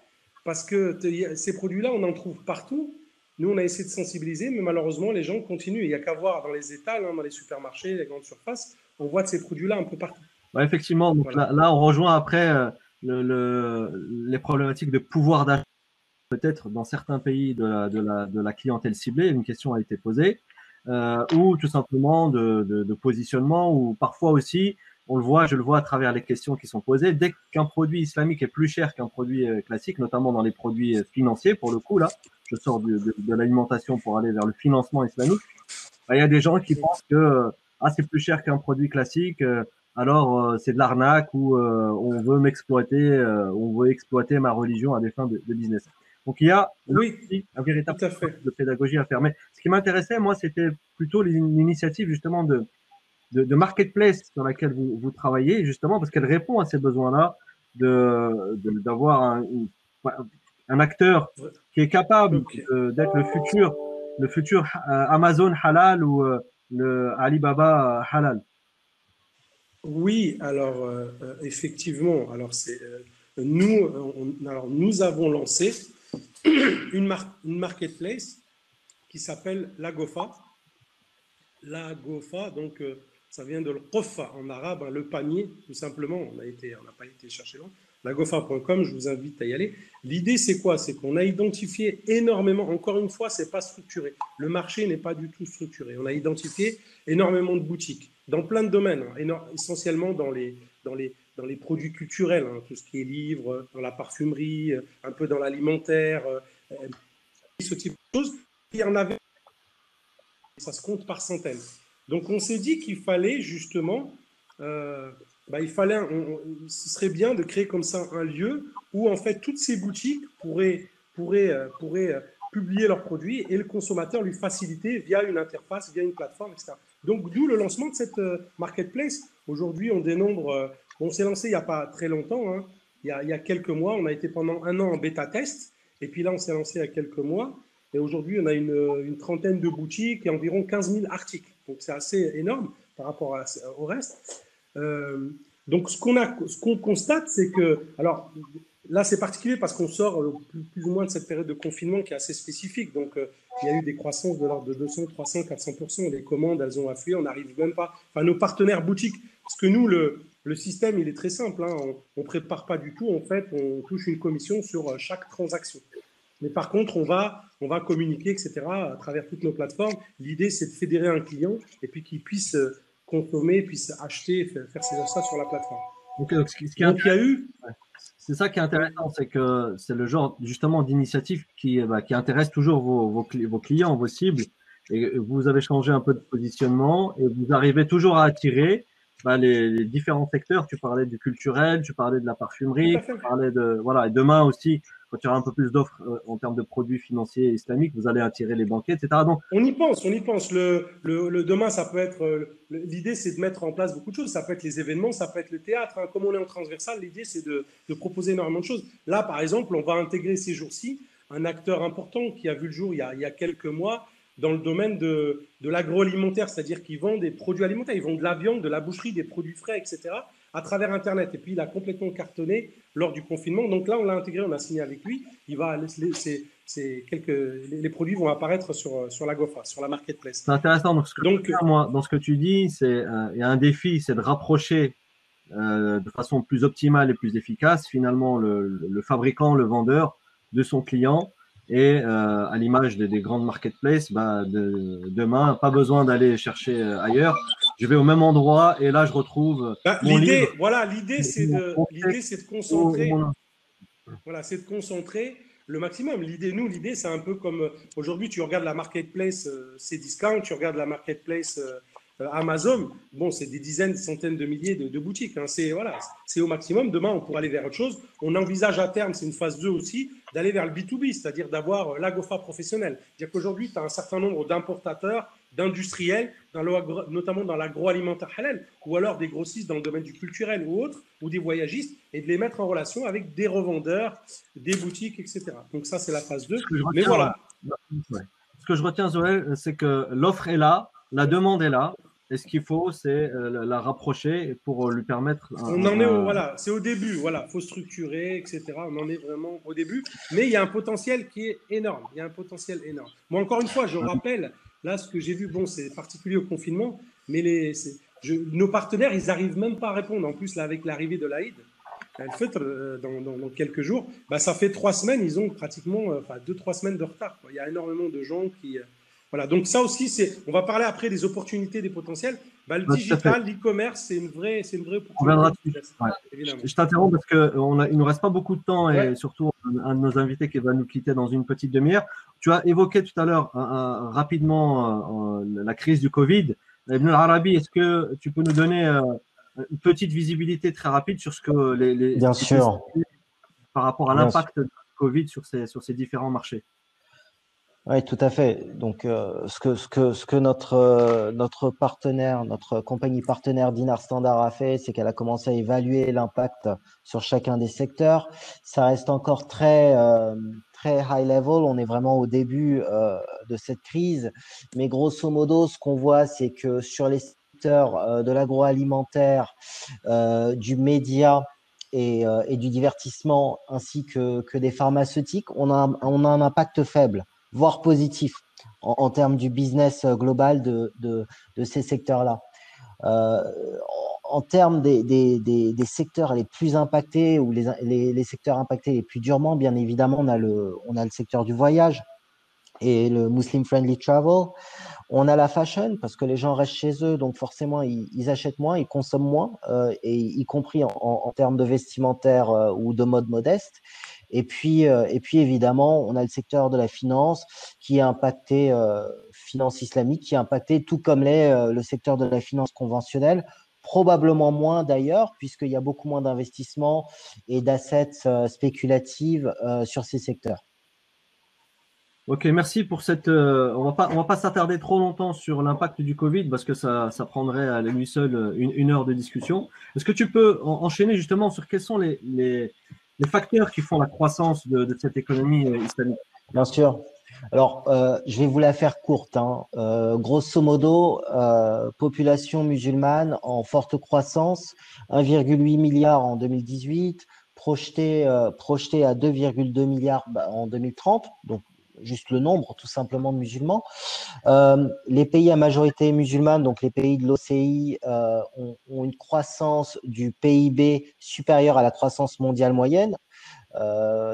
Parce que ces produits-là, on en trouve partout. Nous, on a essayé de sensibiliser, mais malheureusement, les gens continuent. Il n'y a qu'à voir dans les étals, dans les supermarchés, les grandes surfaces, on voit de ces produits-là un peu partout. Ouais, effectivement, donc voilà. Là, on rejoint après les problématiques de pouvoir d'achat, peut-être dans certains pays de la clientèle ciblée. Une question a été posée. Ou tout simplement de positionnement, ou parfois aussi, je le vois à travers les questions qui sont posées, dès qu'un produit islamique est plus cher qu'un produit classique, notamment dans les produits financiers, pour le coup, là, je sors de l'alimentation pour aller vers le financement islamique, il y a des gens qui pensent que c'est plus cher qu'un produit classique, alors c'est de l'arnaque, ou on veut m'exploiter, on veut exploiter ma religion à des fins de business. Donc, il y a un véritable travail de pédagogie à faire. Mais ce qui m'intéressait, moi, c'était plutôt l'initiative, justement, de marketplace sur laquelle vous travaillez, justement, parce qu'elle répond à ces besoins-là d'avoir un acteur qui est capable d'être le futur Amazon halal ou le Alibaba halal. Oui, alors, effectivement, alors nous avons lancé une marketplace qui s'appelle Lagofa. Lagofa, donc ça vient de l'Qofa en arabe, hein, le panier, tout simplement. On n'a pas été chercher loin. Lagofa.com, je vous invite à y aller. L'idée, c'est quoi? C'est qu'on a identifié énormément, encore une fois, c'est pas structuré. Le marché n'est pas du tout structuré. On a identifié énormément de boutiques dans plein de domaines, hein, essentiellement dans les produits culturels, hein, tout ce qui est livres, dans la parfumerie, un peu dans l'alimentaire, ce type de choses. Il y en avait, ça se compte par centaines. Donc on s'est dit qu'il fallait justement, ce serait bien de créer comme ça un lieu où en fait toutes ces boutiques pourraient publier leurs produits et le consommateur lui faciliter via une interface, via une plateforme, etc. Donc d'où le lancement de cette marketplace. Aujourd'hui, on dénombre, on s'est lancé il n'y a pas très longtemps, hein, il y a quelques mois, on a été pendant 1 an en bêta-test, et puis là on s'est lancé il y a quelques mois, et aujourd'hui on a une trentaine de boutiques et environ 15 000 articles. Donc c'est assez énorme par rapport au reste. Donc ce qu'on constate, c'est que, alors là, c'est particulier parce qu'on sort plus ou moins de cette période de confinement qui est assez spécifique. Donc, il y a eu des croissances de l'ordre de 200, 300, 400%. Les commandes, elles ont afflué. On n'arrive même pas. Enfin, nos partenaires boutiques, parce que nous, le système, il est très simple. Hein. On ne prépare pas du tout. En fait, on touche une commission sur chaque transaction. Mais par contre, on va communiquer, etc., à travers toutes nos plateformes. L'idée, c'est de fédérer un client et puis qu'il puisse consommer, puisse acheter, faire ses achats sur la plateforme. Donc, Donc, il y a eu… C'est ça qui est intéressant, c'est que c'est le genre justement d'initiative qui intéresse toujours vos clients, vos cibles. Et vous avez changé un peu de positionnement et vous arrivez toujours à attirer les différents secteurs. Tu parlais du culturel, tu parlais de la parfumerie, tu parlais de voilà. Et demain aussi, quand il y aura un peu plus d'offres en termes de produits financiers islamiques, vous allez attirer les banquiers, etc. Donc, on y pense. Le demain, ça peut être. L'idée, c'est de mettre en place beaucoup de choses. Ça peut être les événements, ça peut être le théâtre. Hein. Comme on est en transversal, l'idée, c'est de proposer énormément de choses. Là, par exemple, on va intégrer ces jours-ci un acteur important qui a vu le jour il y a quelques mois dans le domaine de l'agroalimentaire, c'est-à-dire qu'ils vendent des produits alimentaires, ils vendent de la viande, de la boucherie, des produits frais, etc., à travers Internet. Et puis, il a complètement cartonné lors du confinement. Donc là, on l'a intégré, on a signé avec lui. Il va les produits vont apparaître sur la GOFA, sur la marketplace. C'est intéressant. Donc, moi, dans ce que tu dis, il y a un défi, c'est de rapprocher de façon plus optimale et plus efficace, finalement, le fabricant, le vendeur de son client. Et à l'image des grandes marketplaces, demain, pas besoin d'aller chercher ailleurs. Je vais au même endroit et là, je retrouve mon livre. Voilà, l'idée, c'est de concentrer. Voilà, c'est de concentrer le maximum. L'idée, c'est un peu comme aujourd'hui, tu regardes la marketplace Cdiscount, tu regardes la marketplace Amazon. Bon, c'est des dizaines, des centaines de milliers de boutiques. Hein. C'est au maximum. Demain, on pourra aller vers autre chose. On envisage à terme, c'est une phase 2 aussi, d'aller vers le B2B, c'est-à-dire d'avoir l'AGOFA professionnelle. C'est-à-dire qu'aujourd'hui, tu as un certain nombre d'importateurs, d'industriels, notamment dans l'agroalimentaire halal, ou alors des grossistes dans le domaine du culturel ou autre, ou des voyagistes, et de les mettre en relation avec des revendeurs, des boutiques, etc. Donc ça, c'est la phase 2. Mais voilà. Ce que je retiens, Zoël, c'est que l'offre est là, la demande est là, et ce qu'il faut, c'est la rapprocher pour lui permettre… Voilà, c'est au début, voilà, il faut structurer, etc. On en est vraiment au début, mais il y a un potentiel qui est énorme. Moi, encore une fois, je rappelle, là, ce que j'ai vu, bon, c'est particulier au confinement, mais nos partenaires, ils n'arrivent même pas à répondre. En plus, là, avec l'arrivée de l'Aïd, dans quelques jours, ça fait 3 semaines, ils ont pratiquement 2-3 semaines de retard. Quoi. Il y a énormément de gens qui… Voilà, donc ça aussi, on va parler après des opportunités, des potentiels. Le digital, l'e-commerce, c'est une vraie opportunité. On viendra dessus. Je t'interromps parce qu'il ne nous reste pas beaucoup de temps et surtout un de nos invités qui va nous quitter dans une petite demi-heure. Tu as évoqué tout à l'heure rapidement la crise du Covid. Ibn Arabi, est-ce que tu peux nous donner une petite visibilité très rapide sur ce que Bien sûr. par rapport à l'impact du Covid sur ces différents marchés? Oui, tout à fait. Donc, ce que notre partenaire, notre compagnie partenaire Dinar Standard a fait, c'est qu'elle a commencé à évaluer l'impact sur chacun des secteurs. Ça reste encore très high level. On est vraiment au début de cette crise. Mais grosso modo, ce qu'on voit, c'est que sur les secteurs de l'agroalimentaire, du média et du divertissement, ainsi que des pharmaceutiques, on a un impact faible, voire positif en termes du business global de ces secteurs-là. En termes des secteurs les plus impactés ou les secteurs impactés les plus durement, bien évidemment, on a le secteur du voyage et le Muslim Friendly Travel. On a la fashion parce que les gens restent chez eux, donc forcément ils achètent moins, ils consomment moins, et y compris en termes de vestimentaire ou de mode modeste. Et puis évidemment, on a le secteur de la finance qui est impacté, finance islamique, qui est impacté tout comme le secteur de la finance conventionnelle, probablement moins d'ailleurs, puisqu'il y a beaucoup moins d'investissements et d'assets spéculatives sur ces secteurs. Ok, merci pour cette… on va pas s'attarder trop longtemps sur l'impact du Covid parce que ça prendrait à lui seul une heure de discussion. Est-ce que tu peux enchaîner justement sur quels sont les facteurs qui font la croissance de cette économie islamique? Bien sûr. Alors, je vais vous la faire courte. Hein. Grosso modo, population musulmane en forte croissance, 1,8 milliard en 2018, projeté à 2,2 milliards en 2030, donc juste le nombre tout simplement de musulmans. Les pays à majorité musulmane, donc les pays de l'OCI, ont une croissance du PIB supérieure à la croissance mondiale moyenne.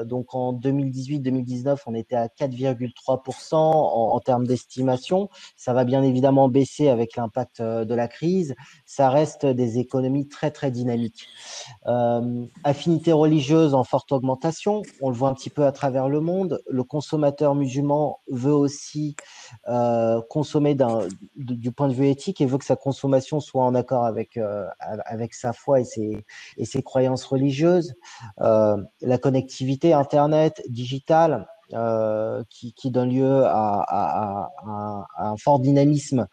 Donc en 2018-2019, on était à 4,3% en termes d'estimation. Ça va bien évidemment baisser avec l'impact de la crise. Ça reste des économies très très dynamiques. Affinité religieuse en forte augmentation, on le voit un petit peu à travers le monde. Le consommateur musulman veut aussi consommer du point de vue éthique et veut que sa consommation soit en accord avec sa foi et ses croyances religieuses. La connectivité Internet, digitale, qui donne lieu à un fort dynamisme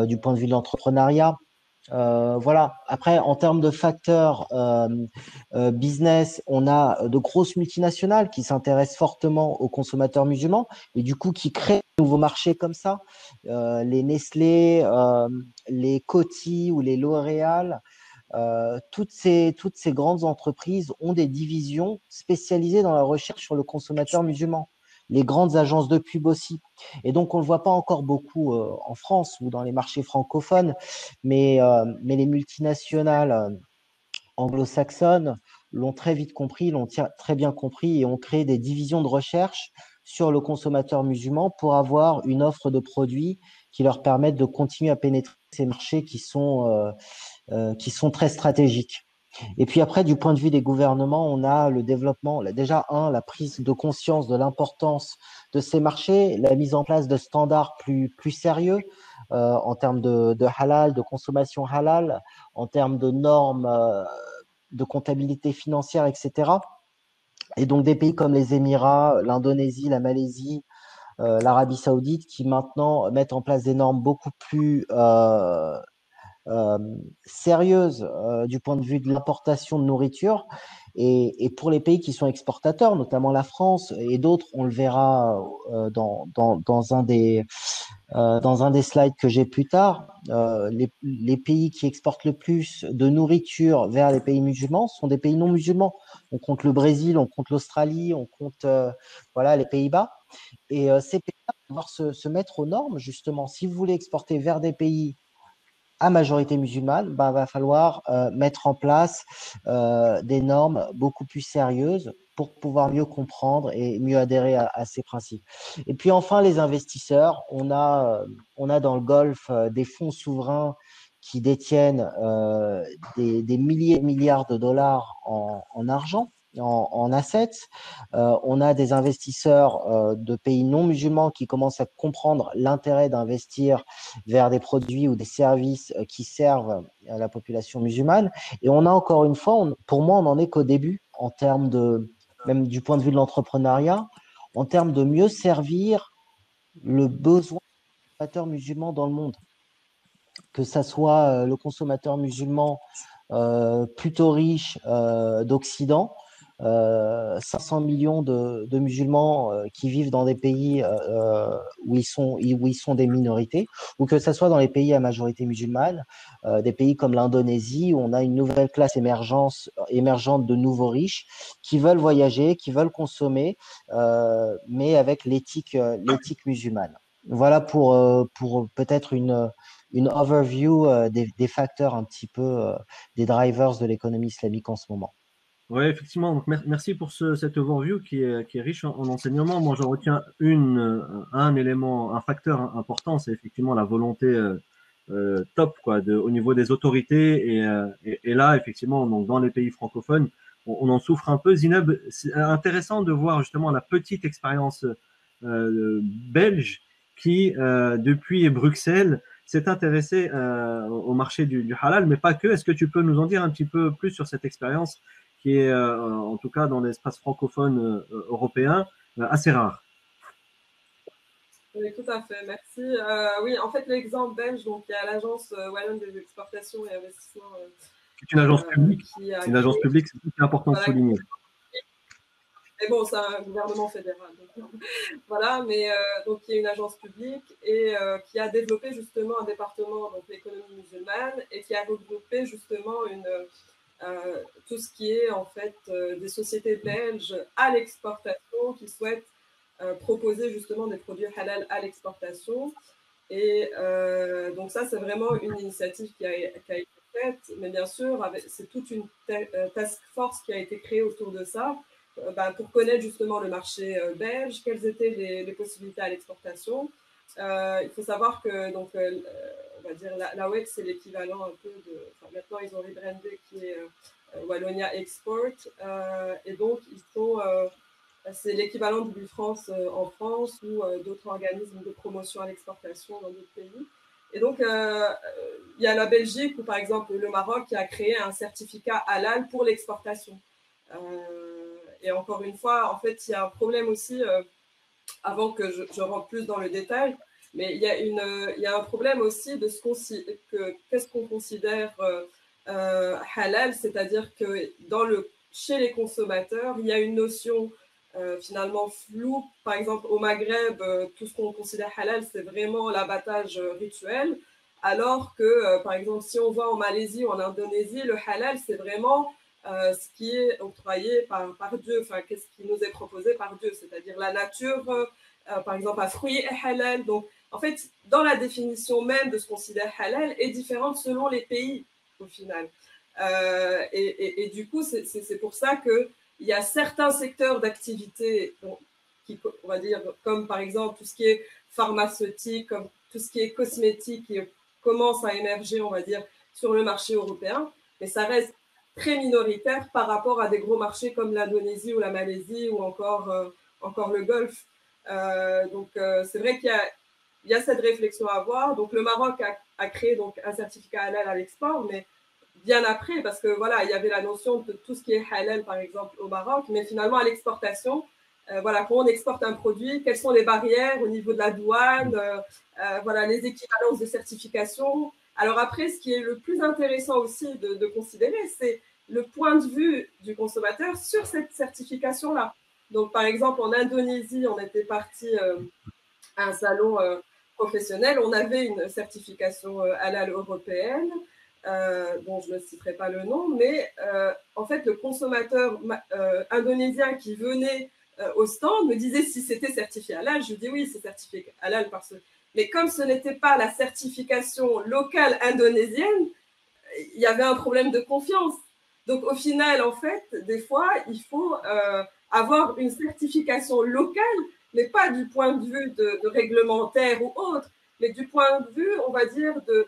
du point de vue de l'entrepreneuriat. Voilà. Après, en termes de facteurs business, on a de grosses multinationales qui s'intéressent fortement aux consommateurs musulmans et du coup qui créent de nouveaux marchés comme ça. Les Nestlé, les Coty ou les L'Oréal. Toutes ces grandes entreprises ont des divisions spécialisées dans la recherche sur le consommateur musulman. Les grandes agences de pub aussi. Et donc, on ne le voit pas encore beaucoup en France ou dans les marchés francophones, mais les multinationales anglo-saxonnes l'ont très vite compris, l'ont très bien compris et ont créé des divisions de recherche sur le consommateur musulman pour avoir une offre de produits qui leur permettent de continuer à pénétrer ces marchés qui sont très stratégiques. Et puis après, du point de vue des gouvernements, on a le développement, déjà la prise de conscience de l'importance de ces marchés, la mise en place de standards plus sérieux en termes de halal, de consommation halal, en termes de normes de comptabilité financière, etc. Et donc des pays comme les Émirats, l'Indonésie, la Malaisie, l'Arabie Saoudite, qui maintenant mettent en place des normes beaucoup plus sérieuse du point de vue de l'importation de nourriture. Et pour les pays qui sont exportateurs, notamment la France et d'autres, on le verra dans un des slides que j'ai plus tard, les pays qui exportent le plus de nourriture vers les pays musulmans sont des pays non musulmans. On compte le Brésil, on compte l'Australie, on compte voilà, les Pays-Bas. Et ces pays-là vont devoir se mettre aux normes, justement. Si vous voulez exporter vers des pays à majorité musulmane, va falloir mettre en place des normes beaucoup plus sérieuses pour pouvoir mieux comprendre et mieux adhérer à ces principes. Et puis enfin, les investisseurs, on a dans le Golfe des fonds souverains qui détiennent des milliers de milliards de dollars en argent, en assets. On a des investisseurs de pays non musulmans qui commencent à comprendre l'intérêt d'investir vers des produits ou des services qui servent à la population musulmane. Et on a encore une fois, pour moi, on n'en est qu'au début en termes même du point de vue de l'entrepreneuriat, en termes de mieux servir le besoin du consommateur musulman dans le monde. Que ça soit le consommateur musulman plutôt riche d'Occident, 500 millions de musulmans qui vivent dans des pays où ils sont des minorités, ou que ce soit dans les pays à majorité musulmane, des pays comme l'Indonésie, où on a une nouvelle classe émergente de nouveaux riches qui veulent voyager, qui veulent consommer, mais avec l'éthique musulmane. Voilà pour peut-être une overview des facteurs un petit peu des drivers de l'économie islamique en ce moment. Oui, effectivement. Donc, merci pour cette overview qui est riche en enseignements. Moi, j'en retiens un élément, un facteur important, c'est effectivement la volonté top quoi, au niveau des autorités. Et là, effectivement, donc, dans les pays francophones, on en souffre un peu. Zineb, c'est intéressant de voir justement la petite expérience belge qui, depuis Bruxelles, s'est intéressé au marché du halal, mais pas que. Est-ce que tu peux nous en dire un petit peu plus sur cette expérience qui est, en tout cas dans l'espace francophone européen, assez rare? Oui, tout à fait, merci. Oui, en fait, l'exemple belge, donc il y a l'Agence wallonne des exportations et investissements. C'est une agence publique. Une agence publique, c'est important de souligner. Mais bon, c'est un gouvernement fédéral. Donc, voilà, mais donc il y a une agence publique et qui a développé justement un département, donc l'économie musulmane, et qui a développé justement tout ce qui est en fait des sociétés belges à l'exportation qui souhaitent proposer justement des produits halal à l'exportation. Et donc ça, c'est vraiment une initiative qui a été faite, mais bien sûr, c'est toute une task force qui a été créée autour de ça pour connaître justement le marché belge, quelles étaient les possibilités à l'exportation. Il faut savoir que donc, on va dire la WEX, c'est l'équivalent un peu de... Enfin, maintenant, ils ont rebrandé qui est Wallonia Export. Et donc, ils sont... c'est l'équivalent du Bufrance en France ou d'autres organismes de promotion à l'exportation dans d'autres pays. Et donc, il y a la Belgique ou par exemple le Maroc qui a créé un certificat halal pour l'exportation. Et encore une fois, en fait, il y a un problème aussi, avant que je rentre plus dans le détail, mais il y a un problème aussi de qu'est-ce qu'on considère halal, c'est-à-dire que chez les consommateurs, il y a une notion finalement floue. Par exemple, au Maghreb, tout ce qu'on considère halal, c'est vraiment l'abattage rituel, alors que, par exemple, si on va en Malaisie ou en Indonésie, le halal, c'est vraiment ce qui est octroyé par Dieu, enfin, qu'est-ce qui nous est proposé par Dieu, c'est-à-dire la nature, par exemple, un fruit est halal. Donc, en fait, dans la définition même de ce qu'on considère halal est différente selon les pays, au final. Et du coup, c'est pour ça qu'il y a certains secteurs d'activité, on va dire, comme par exemple tout ce qui est pharmaceutique, comme tout ce qui est cosmétique, qui commence à émerger, on va dire, sur le marché européen, mais ça reste très minoritaire par rapport à des gros marchés comme l'Indonésie ou la Malaisie ou encore le Golfe. Donc, c'est vrai qu'il y a cette réflexion à avoir. Donc, le Maroc a créé donc, un certificat halal à l'export, mais bien après, parce que voilà, il y avait la notion de tout ce qui est halal, par exemple, au Maroc, mais finalement, à l'exportation, voilà, quand on exporte un produit, quelles sont les barrières au niveau de la douane, voilà, les équivalences de certification. Alors après, ce qui est le plus intéressant aussi de considérer, c'est le point de vue du consommateur sur cette certification-là. Donc, par exemple, en Indonésie, on était parti à un salon professionnel, on avait une certification halal européenne, dont je ne citerai pas le nom, mais en fait, le consommateur indonésien qui venait au stand me disait si c'était certifié halal. Je lui dis oui, c'est certifié halal parce que... Mais comme ce n'était pas la certification locale indonésienne, il y avait un problème de confiance. Donc, au final, en fait, des fois, il faut avoir une certification locale, mais pas du point de vue de réglementaire ou autre, mais du point de vue, on va dire, de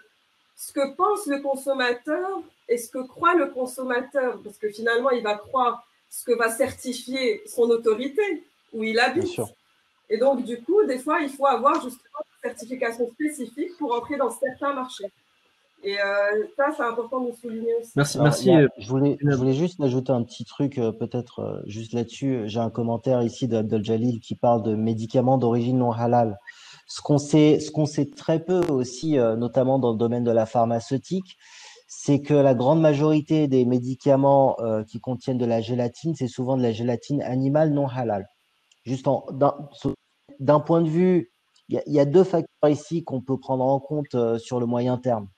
ce que pense le consommateur et ce que croit le consommateur, parce que finalement, il va croire ce que va certifier son autorité, où il habite. Et donc, du coup, des fois, il faut avoir justement une certification spécifique pour entrer dans certains marchés. Et ça, c'est important de le souligner aussi. Merci. Je voulais juste ajouter un petit truc, peut-être juste là-dessus. J'ai un commentaire ici d'Abdel Jalil qui parle de médicaments d'origine non halal. Ce qu'on sait très peu aussi, notamment dans le domaine de la pharmaceutique, c'est que la grande majorité des médicaments qui contiennent de la gélatine, c'est souvent de la gélatine animale non halal. Juste d'un point de vue, il y a deux facteurs ici qu'on peut prendre en compte sur le moyen terme.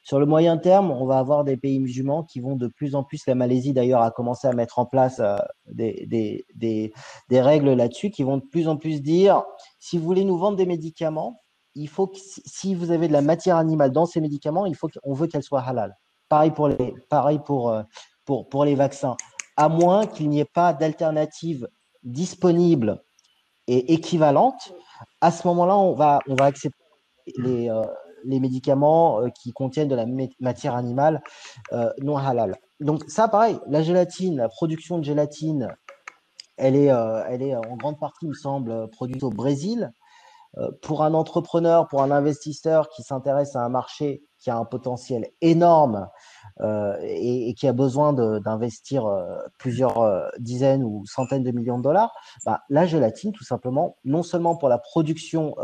Sur le moyen terme, on va avoir des pays musulmans qui vont de plus en plus, la Malaisie d'ailleurs a commencé à mettre en place des règles là-dessus, qui vont de plus en plus dire, si vous voulez nous vendre des médicaments, il faut que si vous avez de la matière animale dans ces médicaments, on veut qu'elle soit halal. Pareil pour les vaccins. À moins qu'il n'y ait pas d'alternative disponible et équivalente, à ce moment-là, on va accepter les médicaments qui contiennent de la matière animale non halal. Donc ça, pareil, la gélatine, la production de gélatine, elle est en grande partie, il me semble, produite au Brésil. Pour un entrepreneur, pour un investisseur qui s'intéresse à un marché qui a un potentiel énorme et qui a besoin d'investir plusieurs dizaines ou centaines de millions de dollars, la gélatine, tout simplement, non seulement pour la production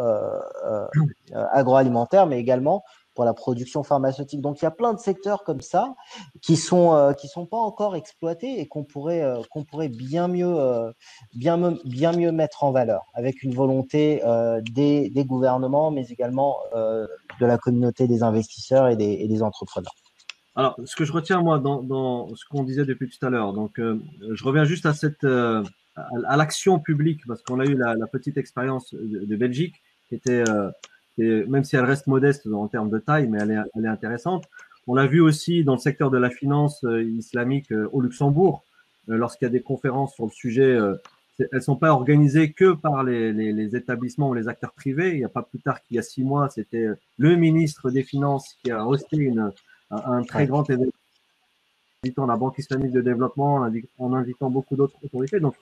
agroalimentaire, mais également pour la production pharmaceutique. Donc, il y a plein de secteurs comme ça qui sont pas encore exploités et qu'on pourrait bien mieux mettre en valeur avec une volonté des gouvernements, mais également de la communauté des investisseurs et des entrepreneurs. Alors, ce que je retiens, moi, dans ce qu'on disait depuis tout à l'heure, donc je reviens juste à à l'action publique, parce qu'on a eu la petite expérience de Belgique, qui était, même si elle reste modeste en termes de taille, mais elle est intéressante. On l'a vu aussi dans le secteur de la finance islamique au Luxembourg, lorsqu'il y a des conférences sur le sujet, elles sont pas organisées que par les établissements ou les acteurs privés. Il n'y a pas plus tard qu'il y a 6 mois, c'était le ministre des Finances qui a hosté un très Ouais. grand événement, en invitant la Banque islamique de développement, en invitant beaucoup d'autres autorités. Donc,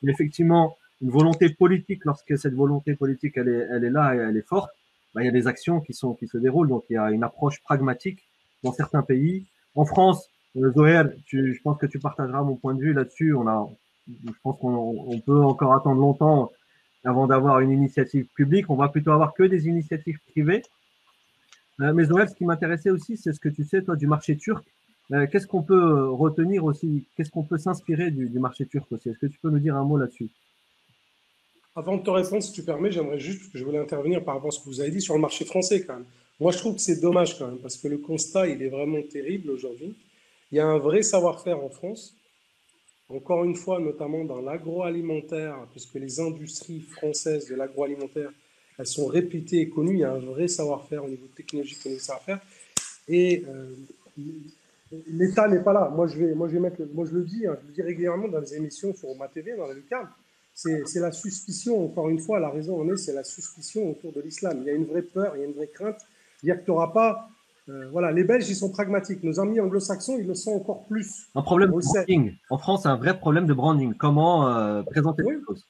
il y a effectivement une volonté politique. Lorsque cette volonté politique, elle est là et elle est forte, bah, il y a des actions qui se déroulent. Donc, il y a une approche pragmatique dans certains pays. En France, Zoher, je pense que tu partageras mon point de vue là-dessus. Je pense qu'on peut encore attendre longtemps avant d'avoir une initiative publique. On va plutôt avoir que des initiatives privées. Mais Zoël, ce qui m'intéressait aussi, c'est ce que tu sais, toi, du marché turc. Qu'est-ce qu'on peut retenir aussi? Qu'est-ce qu'on peut s'inspirer du marché turc aussi? Est-ce que tu peux nous dire un mot là-dessus? Avant de te répondre, si tu permets, j'aimerais juste, parce que je voulais intervenir par rapport à ce que vous avez dit sur le marché français quand même. Moi, je trouve que c'est dommage quand même, parce que le constat, il est vraiment terrible aujourd'hui. Il y a un vrai savoir-faire en France, encore une fois, notamment dans l'agroalimentaire, puisque les industries françaises de l'agroalimentaire, elles sont réputées et connues. Il y a un vrai savoir-faire au niveau technologique, au niveau savoir-faire. Et l'État n'est pas là. Moi, je le dis, hein, je le dis régulièrement dans les émissions sur ma TV, dans la lucarne. C'est la suspicion, encore une fois, la raison en est, c'est la suspicion autour de l'islam. Il y a une vraie peur, il y a une vraie crainte. Dire que tu n'auras pas. Voilà, les Belges, ils sont pragmatiques. Nos amis anglo-saxons, ils le sont encore plus. Un problème On le de sait. branding. En France, un vrai problème de branding. Comment présenter les Oui, choses?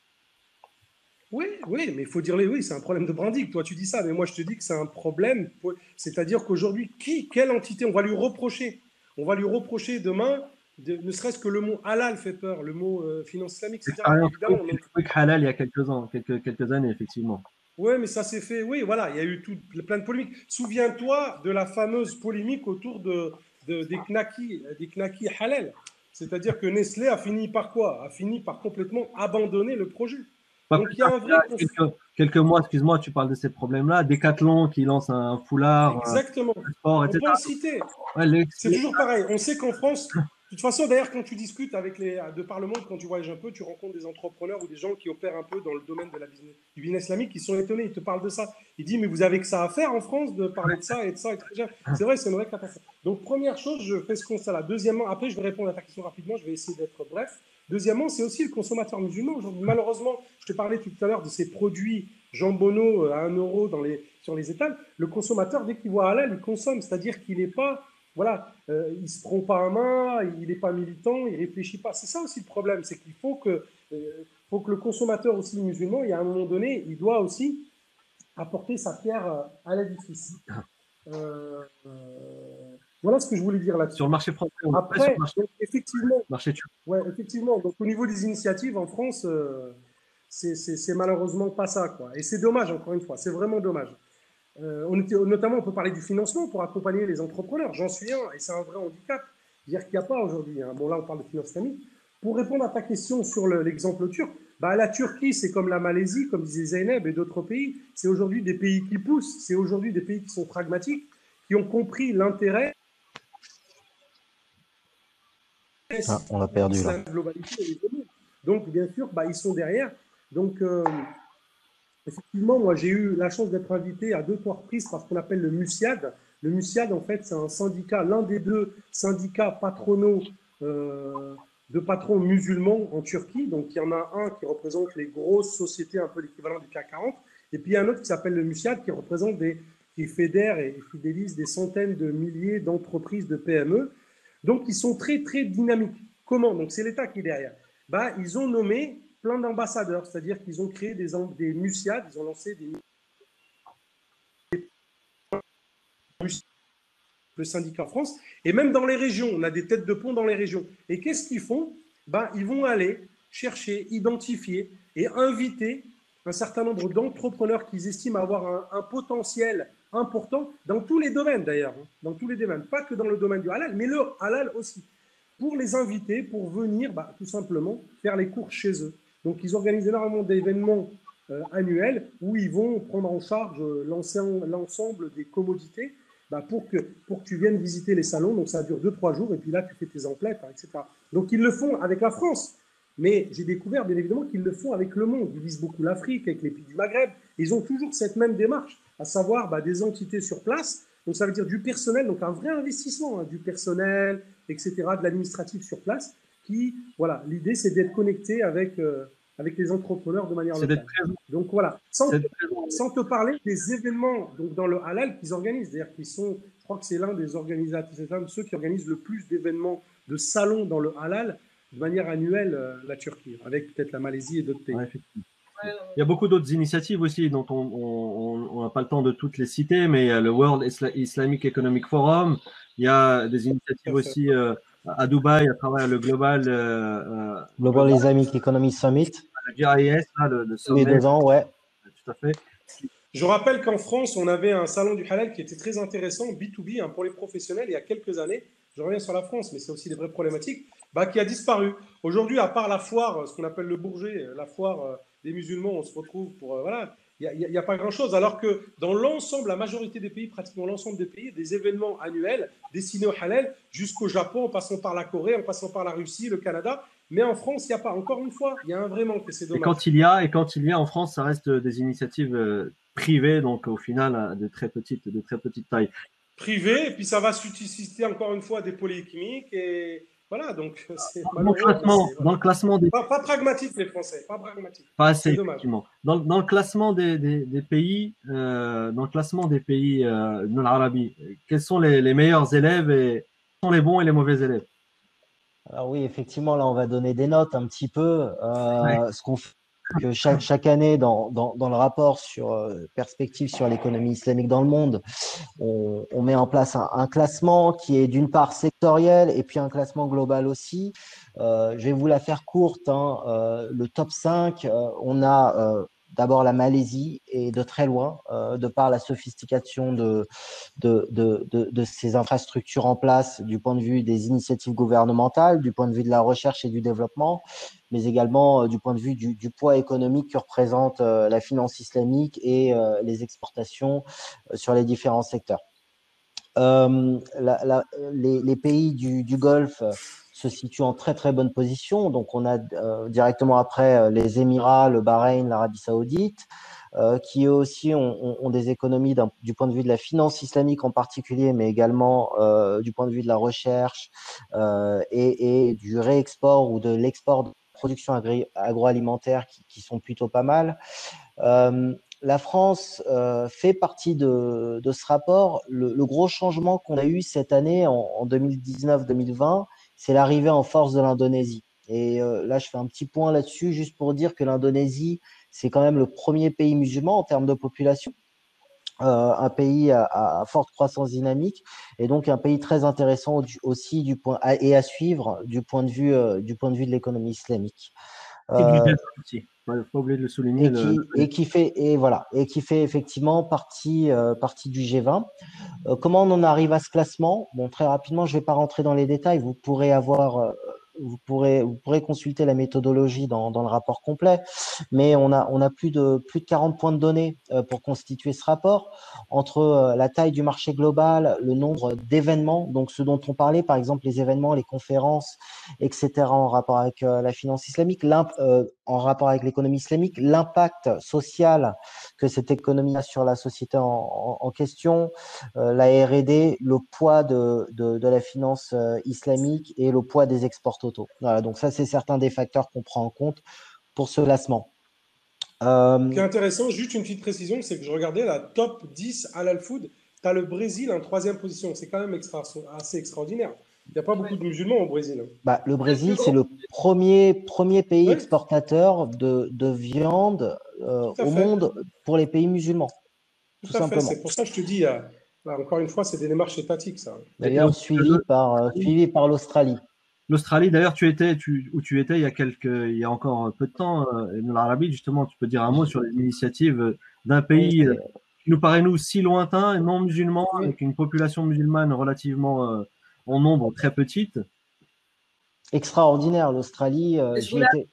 oui, oui, mais il faut dire les oui, c'est un problème de branding. Toi, tu dis ça, mais moi, je te dis que c'est un problème. C'est-à-dire qu'aujourd'hui, quelle entité, on va lui reprocher? On va lui reprocher demain, ne serait-ce que le mot halal fait peur, le mot finance islamique, etc. L'expérience Évidemment, Quick Halal il y a quelques années, effectivement. oui, mais ça s'est fait. Oui, voilà, il y a eu plein de polémiques. Souviens-toi de la fameuse polémique autour des knackis halal. C'est-à-dire que Nestlé a fini par quoi? A fini par complètement abandonner le projet. Pas Donc plus il y a tard un qu'il y a vrai. quelques mois, excuse-moi, tu parles de ces problèmes-là. Decathlon qui lance un foulard, Exactement. un sport, On peut en etc. citer. Ouais, C'est toujours pareil. On sait qu'en France, de toute façon, d'ailleurs, quand tu discutes avec de par le monde, quand tu voyages un peu, tu rencontres des entrepreneurs ou des gens qui opèrent un peu dans le domaine de du business islamique qui sont étonnés. Ils te parlent de ça. Ils disent, mais vous avez que ça à faire en France de parler de ça et de ça. C'est vrai, c'est une vraie catastrophe. Donc, première chose, je fais ce constat-là. Deuxièmement, après, je vais répondre à ta question rapidement. Je vais essayer d'être bref. Deuxièmement, c'est aussi le consommateur musulman aujourd'hui. Malheureusement, je te parlais tout à l'heure de ces produits jambonneaux à 1 € sur les étals. Le consommateur, dès qu'il voit halal, il consomme. C'est-à-dire qu'il n'est pas voilà, il se prend pas en main, il n'est pas militant, il réfléchit pas. C'est ça aussi le problème, c'est qu'il faut que le consommateur aussi musulman, il y a un moment donné, il doit aussi apporter sa pierre à l'édifice. Voilà ce que je voulais dire là-dessus. Sur le marché français, Après, donc, effectivement, marché turc. ouais, effectivement, donc au niveau des initiatives en France, c'est malheureusement pas ça, quoi. Et c'est dommage, encore une fois, c'est vraiment dommage. Notamment, on peut parler du financement pour accompagner les entrepreneurs. J'en suis un, et c'est un vrai handicap. Dire qu'il n'y a pas aujourd'hui. Hein. Bon, là, on parle de finance islamique. Pour répondre à ta question sur l'exemple turc, bah, la Turquie, c'est comme la Malaisie, comme disait Zeynep, et d'autres pays. C'est aujourd'hui des pays qui poussent. C'est aujourd'hui des pays qui sont pragmatiques, qui ont compris l'intérêt. Ah, on l'a perdu là. La globalité. Donc, bien sûr, bah, ils sont derrière. Donc, effectivement, moi, j'ai eu la chance d'être invité à 2 reprises par ce qu'on appelle le MUSIAD. Le MUSIAD, en fait, c'est un syndicat, l'un des 2 syndicats patronaux de patrons musulmans en Turquie. Donc, il y en a un qui représente les grosses sociétés, un peu l'équivalent du CAC 40. Et puis, il y a un autre qui s'appelle le MUSIAD, qui fédère et fidélise des centaines de milliers d'entreprises de PME. Donc, ils sont très, très dynamiques. Comment? Donc, c'est l'État qui est derrière. Bah, ils ont nommé plein d'ambassadeurs, c'est-à-dire qu'ils ont créé des MUSIAD, ils ont lancé le syndicat en France, et même dans les régions, on a des têtes de pont dans les régions. Et qu'est-ce qu'ils font? Ben, ils vont aller chercher, identifier et inviter un certain nombre d'entrepreneurs qu'ils estiment avoir un potentiel important dans tous les domaines d'ailleurs, hein, dans tous les domaines, pas que dans le domaine du halal, mais le halal aussi, pour les inviter, pour venir tout simplement faire les courses chez eux. Donc ils organisent énormément d'événements annuels où ils vont prendre en charge l'ensemble des commodités pour que tu viennes visiter les salons. Donc, ça dure 2-3 jours, et puis là, tu fais tes emplettes, etc. Donc, ils le font avec la France. Mais j'ai découvert, bien évidemment, qu'ils le font avec le monde. Ils visent beaucoup l'Afrique, avec les pays du Maghreb. Ils ont toujours cette même démarche, à savoir des entités sur place. Donc, ça veut dire du personnel, donc un vrai investissement, du personnel, etc., de l'administratif sur place, qui, voilà, l'idée, c'est d'être connecté avec les entrepreneurs de manière locale. Donc, voilà, sans te parler des événements donc, dans le halal qu'ils organisent. C'est-à-dire qu'ils sont, je crois que c'est l'un des organisateurs, c'est l'un de ceux qui organisent le plus d'événements de salons dans le halal de manière annuelle, la Turquie, avec peut-être la Malaisie et d'autres pays. Ouais, il y a beaucoup d'autres initiatives aussi dont on n'a pas le temps de toutes les citer, mais il y a le World Islamic Economic Forum, il y a des initiatives aussi à Dubaï à travers le Global Islamic Economic Summit. Le GIS, là, le sommet. Tous les 2 ans, ouais. Tout à fait. Je rappelle qu'en France, on avait un salon du halal qui était très intéressant, B2B, pour les professionnels, il y a quelques années. Je reviens sur la France, mais c'est aussi des vraies problématiques, qui a disparu. Aujourd'hui, à part la foire, ce qu'on appelle le Bourget, la foire des musulmans, on se retrouve pour… voilà, il n'y a pas grand-chose. Alors que dans l'ensemble, la majorité des pays, pratiquement l'ensemble des pays, des événements annuels destinés au halal, jusqu'au Japon, en passant par la Corée, en passant par la Russie, le Canada. Mais en France, il n'y a pas. Encore une fois, il y a un vrai manque, c'est dommage. Et quand il y a en France, ça reste des initiatives privées, donc au final, de très petite taille. Privé, et puis ça va susciter encore une fois des polémiques, et voilà, donc c'est dans le classement des… Pas pragmatique, les Français, pas pragmatique. Pas assez, effectivement. Dans le classement des pays, dans le classement des pays de l'Arabie, quels sont les meilleurs élèves et quels sont les bons et les mauvais élèves? Alors oui, effectivement, là, on va donner des notes un petit peu. Ce qu'on fait que chaque année, dans le rapport sur perspective sur l'économie islamique dans le monde, on met en place un classement qui est d'une part sectoriel et puis un classement global aussi. Je vais vous la faire courte. Le top 5, on a d'abord la Malaisie, et de très loin, de par la sophistication de ces infrastructures en place du point de vue des initiatives gouvernementales, du point de vue de la recherche et du développement, mais également du point de vue du poids économique que représente la finance islamique et les exportations sur les différents secteurs. Les pays du Golfe se situent en très très bonne position. Donc on a directement après les Émirats, le Bahreïn, l'Arabie Saoudite, qui eux aussi ont des économies du point de vue de la finance islamique en particulier, mais également du point de vue de la recherche et du réexport ou de l'export de production agroalimentaire qui sont plutôt pas mal. La France fait partie de ce rapport. Le gros changement qu'on a eu cette année en 2019-2020, c'est l'arrivée en force de l'Indonésie. Et là, je fais un petit point là-dessus, juste pour dire que l'Indonésie, c'est quand même le premier pays musulman en termes de population, un pays à forte croissance dynamique, et donc un pays très intéressant aussi à suivre du point de vue de l'économie islamique. Aussi. Il ne faut pas oublier de le souligner. Et qui fait effectivement partie du G20. Comment on en arrive à ce classement? Bon, très rapidement, je ne vais pas rentrer dans les détails. Vous pourrez consulter la méthodologie dans le rapport complet, mais on a plus de 40 points de données pour constituer ce rapport, entre la taille du marché global, le nombre d'événements, donc ce dont on parlait, par exemple les événements, les conférences, etc., en rapport avec la finance islamique, en rapport avec l'économie islamique, l'impact social que cette économie a sur la société en question, la R&D, le poids de la finance islamique et le poids des exports totaux. Voilà, donc ça, c'est certains des facteurs qu'on prend en compte pour ce classement. Ce qui est intéressant, juste une petite précision, c'est que je regardais la top 10 halal food. Tu as le Brésil en 3e position. C'est quand même assez extraordinaire. Il n'y a pas beaucoup de musulmans au Brésil. Le Brésil, c'est le premier pays exportateur de viande au monde pour les pays musulmans. Tout simplement. C'est pour ça que je te dis, encore une fois, c'est des démarches étatiques, ça. D'ailleurs, suivi par l'Australie. L'Australie, d'ailleurs, tu étais il y a encore peu de temps, l'Arabie, justement, tu peux dire un mot sur les initiatives d'un pays qui nous paraît, nous, si lointain, non musulman, avec une population musulmane relativement en nombre très petite. Extraordinaire, l'Australie. J'y étais.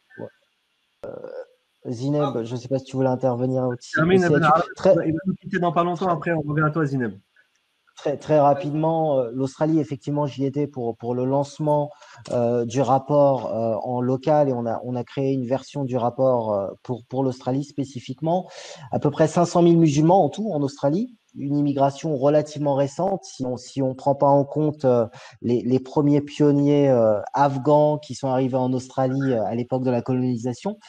Zineb, je ne sais pas si tu voulais intervenir aussi. Il va nous quitter dans pas longtemps, après on revient à toi, Zineb. Très rapidement, l'Australie, effectivement, j'y étais pour le lancement du rapport en local et on a créé une version du rapport pour l'Australie spécifiquement. À peu près 500 000 musulmans en tout en Australie, une immigration relativement récente si on prend pas en compte les premiers pionniers afghans qui sont arrivés en Australie à l'époque de la colonisation.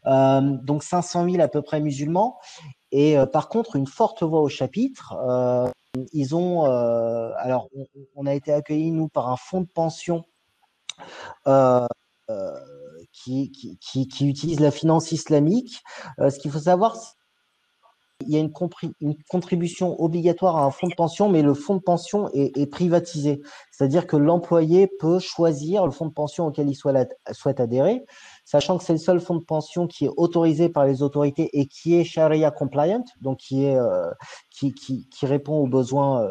Donc 500 000 à peu près musulmans. Et par contre, une forte voix au chapitre. Ils ont, alors, on a été accueillis, nous, par un fonds de pension euh, euh, qui utilise la finance islamique. Ce qu'il faut savoir, il y a une contribution obligatoire à un fonds de pension, mais le fonds de pension est privatisé. C'est-à-dire que l'employé peut choisir le fonds de pension auquel il souhaite adhérer, sachant que c'est le seul fonds de pension qui est autorisé par les autorités et qui est Sharia compliant, donc qui répond aux besoins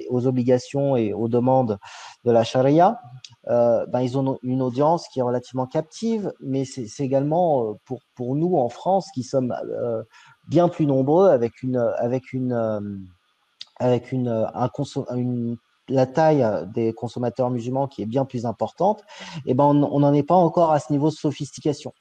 aux obligations et aux demandes de la Sharia. Ils ont une audience qui est relativement captive, mais c'est également pour nous en France qui sommes bien plus nombreux la taille des consommateurs musulmans qui est bien plus importante, et on n'en est pas encore à ce niveau de sophistication.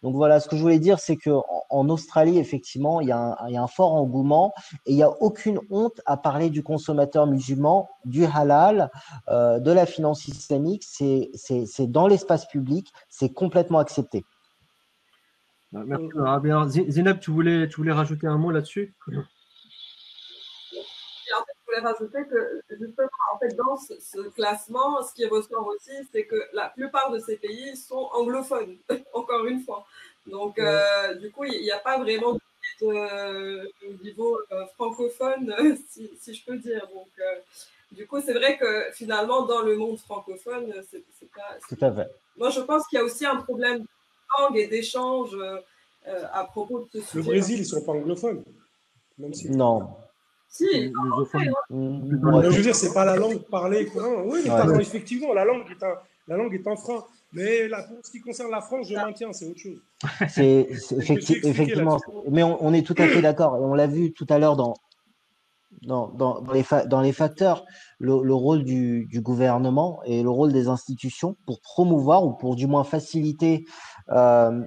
Donc voilà, ce que je voulais dire, c'est qu'en Australie, effectivement, il y a un fort engouement et il n'y a aucune honte à parler du consommateur musulman, du halal, de la finance islamique. C'est dans l'espace public, c'est complètement accepté. Merci. Alors, Zineb, tu voulais rajouter un mot là-dessus? En fait, je voulais rajouter que justement, en fait, dans ce classement, ce qui ressort aussi, c'est que la plupart de ces pays sont anglophones, encore une fois. Donc, du coup, il n'y a pas vraiment de niveau francophone, si je peux dire. Donc, du coup, c'est vrai que finalement, dans le monde francophone, c'est pas. Tout à fait. Moi, je pense qu'il y a aussi un problème de langue et d'échange à propos de ce sujet. Le Brésil, ils ne sont pas anglophones. Même si... Non. Si, je veux dire, c'est pas la langue parlée courante. Oui, mais effectivement, la langue est un frein. Mais pour ce qui concerne la France, je maintiens, c'est autre chose. C'est effectivement. Mais on est tout à fait d'accord. Et on l'a vu tout à l'heure dans les facteurs, le rôle du gouvernement et le rôle des institutions pour promouvoir ou pour du moins faciliter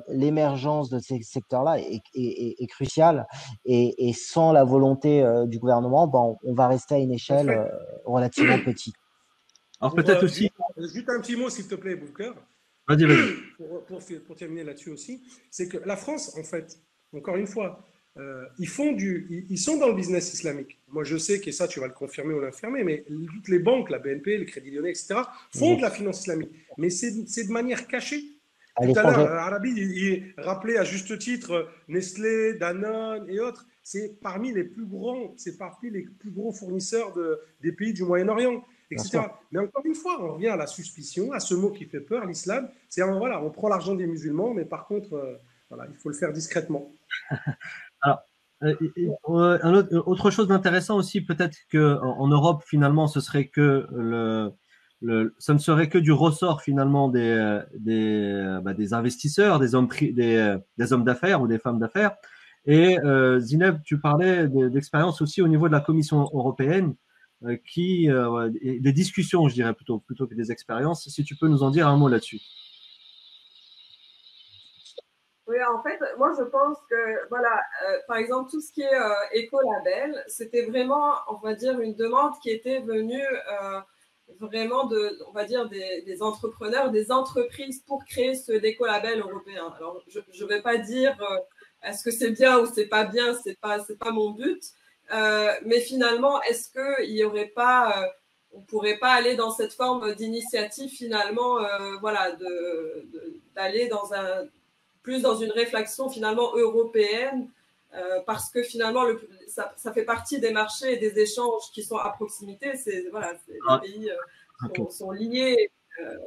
l'émergence de ces secteurs-là est crucial. Et sans la volonté du gouvernement, on va rester à une échelle relativement petite. Alors peut-être aussi. Juste un petit mot, s'il te plaît, Bouker. Vas-y. Pour terminer là-dessus aussi, c'est que la France, en fait, encore une fois, ils sont dans le business islamique. Moi, je sais que ça, tu vas le confirmer ou l'infirmer, mais toutes les banques, la BNP, le Crédit Lyonnais, etc., font de la finance islamique. Mais c'est de manière cachée. Tout à l'heure, Arabi, il rappelait à juste titre Nestlé, Danone et autres. C'est parmi les plus gros fournisseurs des pays du Moyen-Orient, etc. Mais encore une fois, on revient à la suspicion, à ce mot qui fait peur, l'islam. C'est voilà, on prend l'argent des musulmans, mais par contre, il faut le faire discrètement. Alors, autre chose d'intéressant aussi, peut-être qu'en Europe, finalement, ce serait que ça ne serait que du ressort finalement des investisseurs, des hommes d'affaires ou des femmes d'affaires. Et Zineb, tu parlais d'expérience aussi au niveau de la Commission européenne, des discussions, je dirais plutôt que des expériences. Si tu peux nous en dire un mot là-dessus. Oui, en fait, moi je pense que, voilà, par exemple, tout ce qui est écolabel, c'était vraiment, on va dire, une demande qui était venue vraiment on va dire, des entrepreneurs, des entreprises pour créer ce écolabel européen. Alors, je ne vais pas dire est-ce que c'est bien ou c'est pas bien, c'est pas mon but, mais finalement, est-ce qu'il n'y aurait pas, on pourrait pas aller dans cette forme d'initiative finalement, voilà, d'aller plus dans une réflexion finalement européenne, parce que finalement ça fait partie des marchés et des échanges qui sont à proximité. Les pays sont liés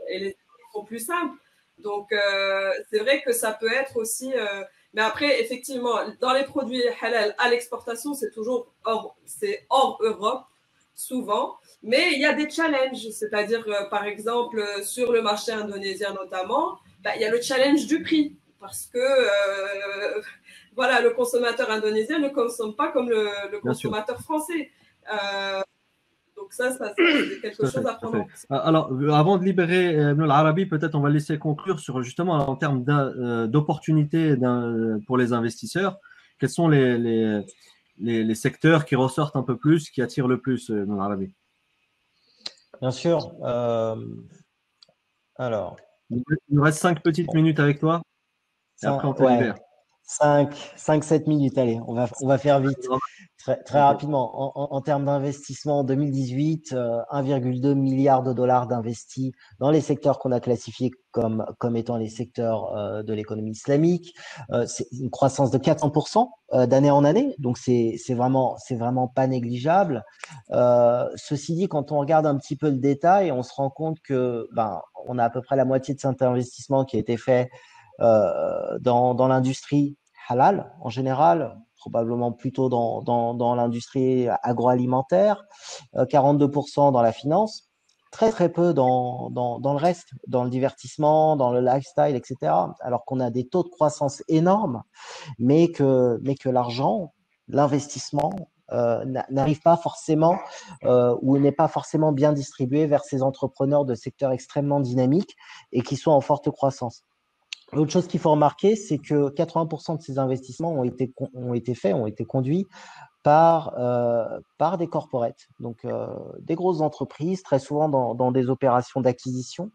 et les échanges sont plus simples. Donc c'est vrai que ça peut être aussi. Mais après, effectivement, dans les produits halal à l'exportation, c'est toujours hors Europe souvent. Mais il y a des challenges, c'est-à-dire par exemple sur le marché indonésien notamment, il y a le challenge du prix. Parce que voilà, le consommateur indonésien ne consomme pas comme le consommateur français. Donc ça c'est quelque chose à prendre en compte. Alors, avant de libérer Ibn al-Arabi, peut-être on va laisser conclure sur justement en termes d'opportunités pour les investisseurs. Quels sont les secteurs qui ressortent un peu plus, qui attirent le plus Ibn al-Arabi? Bien sûr. Alors, il nous reste 5 petites minutes avec toi et après on te libère. 5-7 minutes, allez, on va faire vite. Très rapidement, en termes d'investissement, en 2018, 1,2 milliard de dollars d'investis dans les secteurs qu'on a classifiés comme étant les secteurs de l'économie islamique. C'est une croissance de 400% d'année en année, donc c'est vraiment pas négligeable. Ceci dit, quand on regarde un petit peu le détail, on se rend compte que on a à peu près la moitié de cet investissement qui a été fait dans l'industrie halal en général, probablement plutôt dans l'industrie agroalimentaire, 42% dans la finance, très peu dans le reste, dans le divertissement, dans le lifestyle, etc. Alors qu'on a des taux de croissance énormes, mais que l'argent, l'investissement n'arrive pas forcément ou n'est pas forcément bien distribué vers ces entrepreneurs de secteurs extrêmement dynamiques et qui sont en forte croissance. L'autre chose qu'il faut remarquer, c'est que 80% de ces investissements ont été conduits par des corporates, donc des grosses entreprises, très souvent dans des opérations d'acquisition,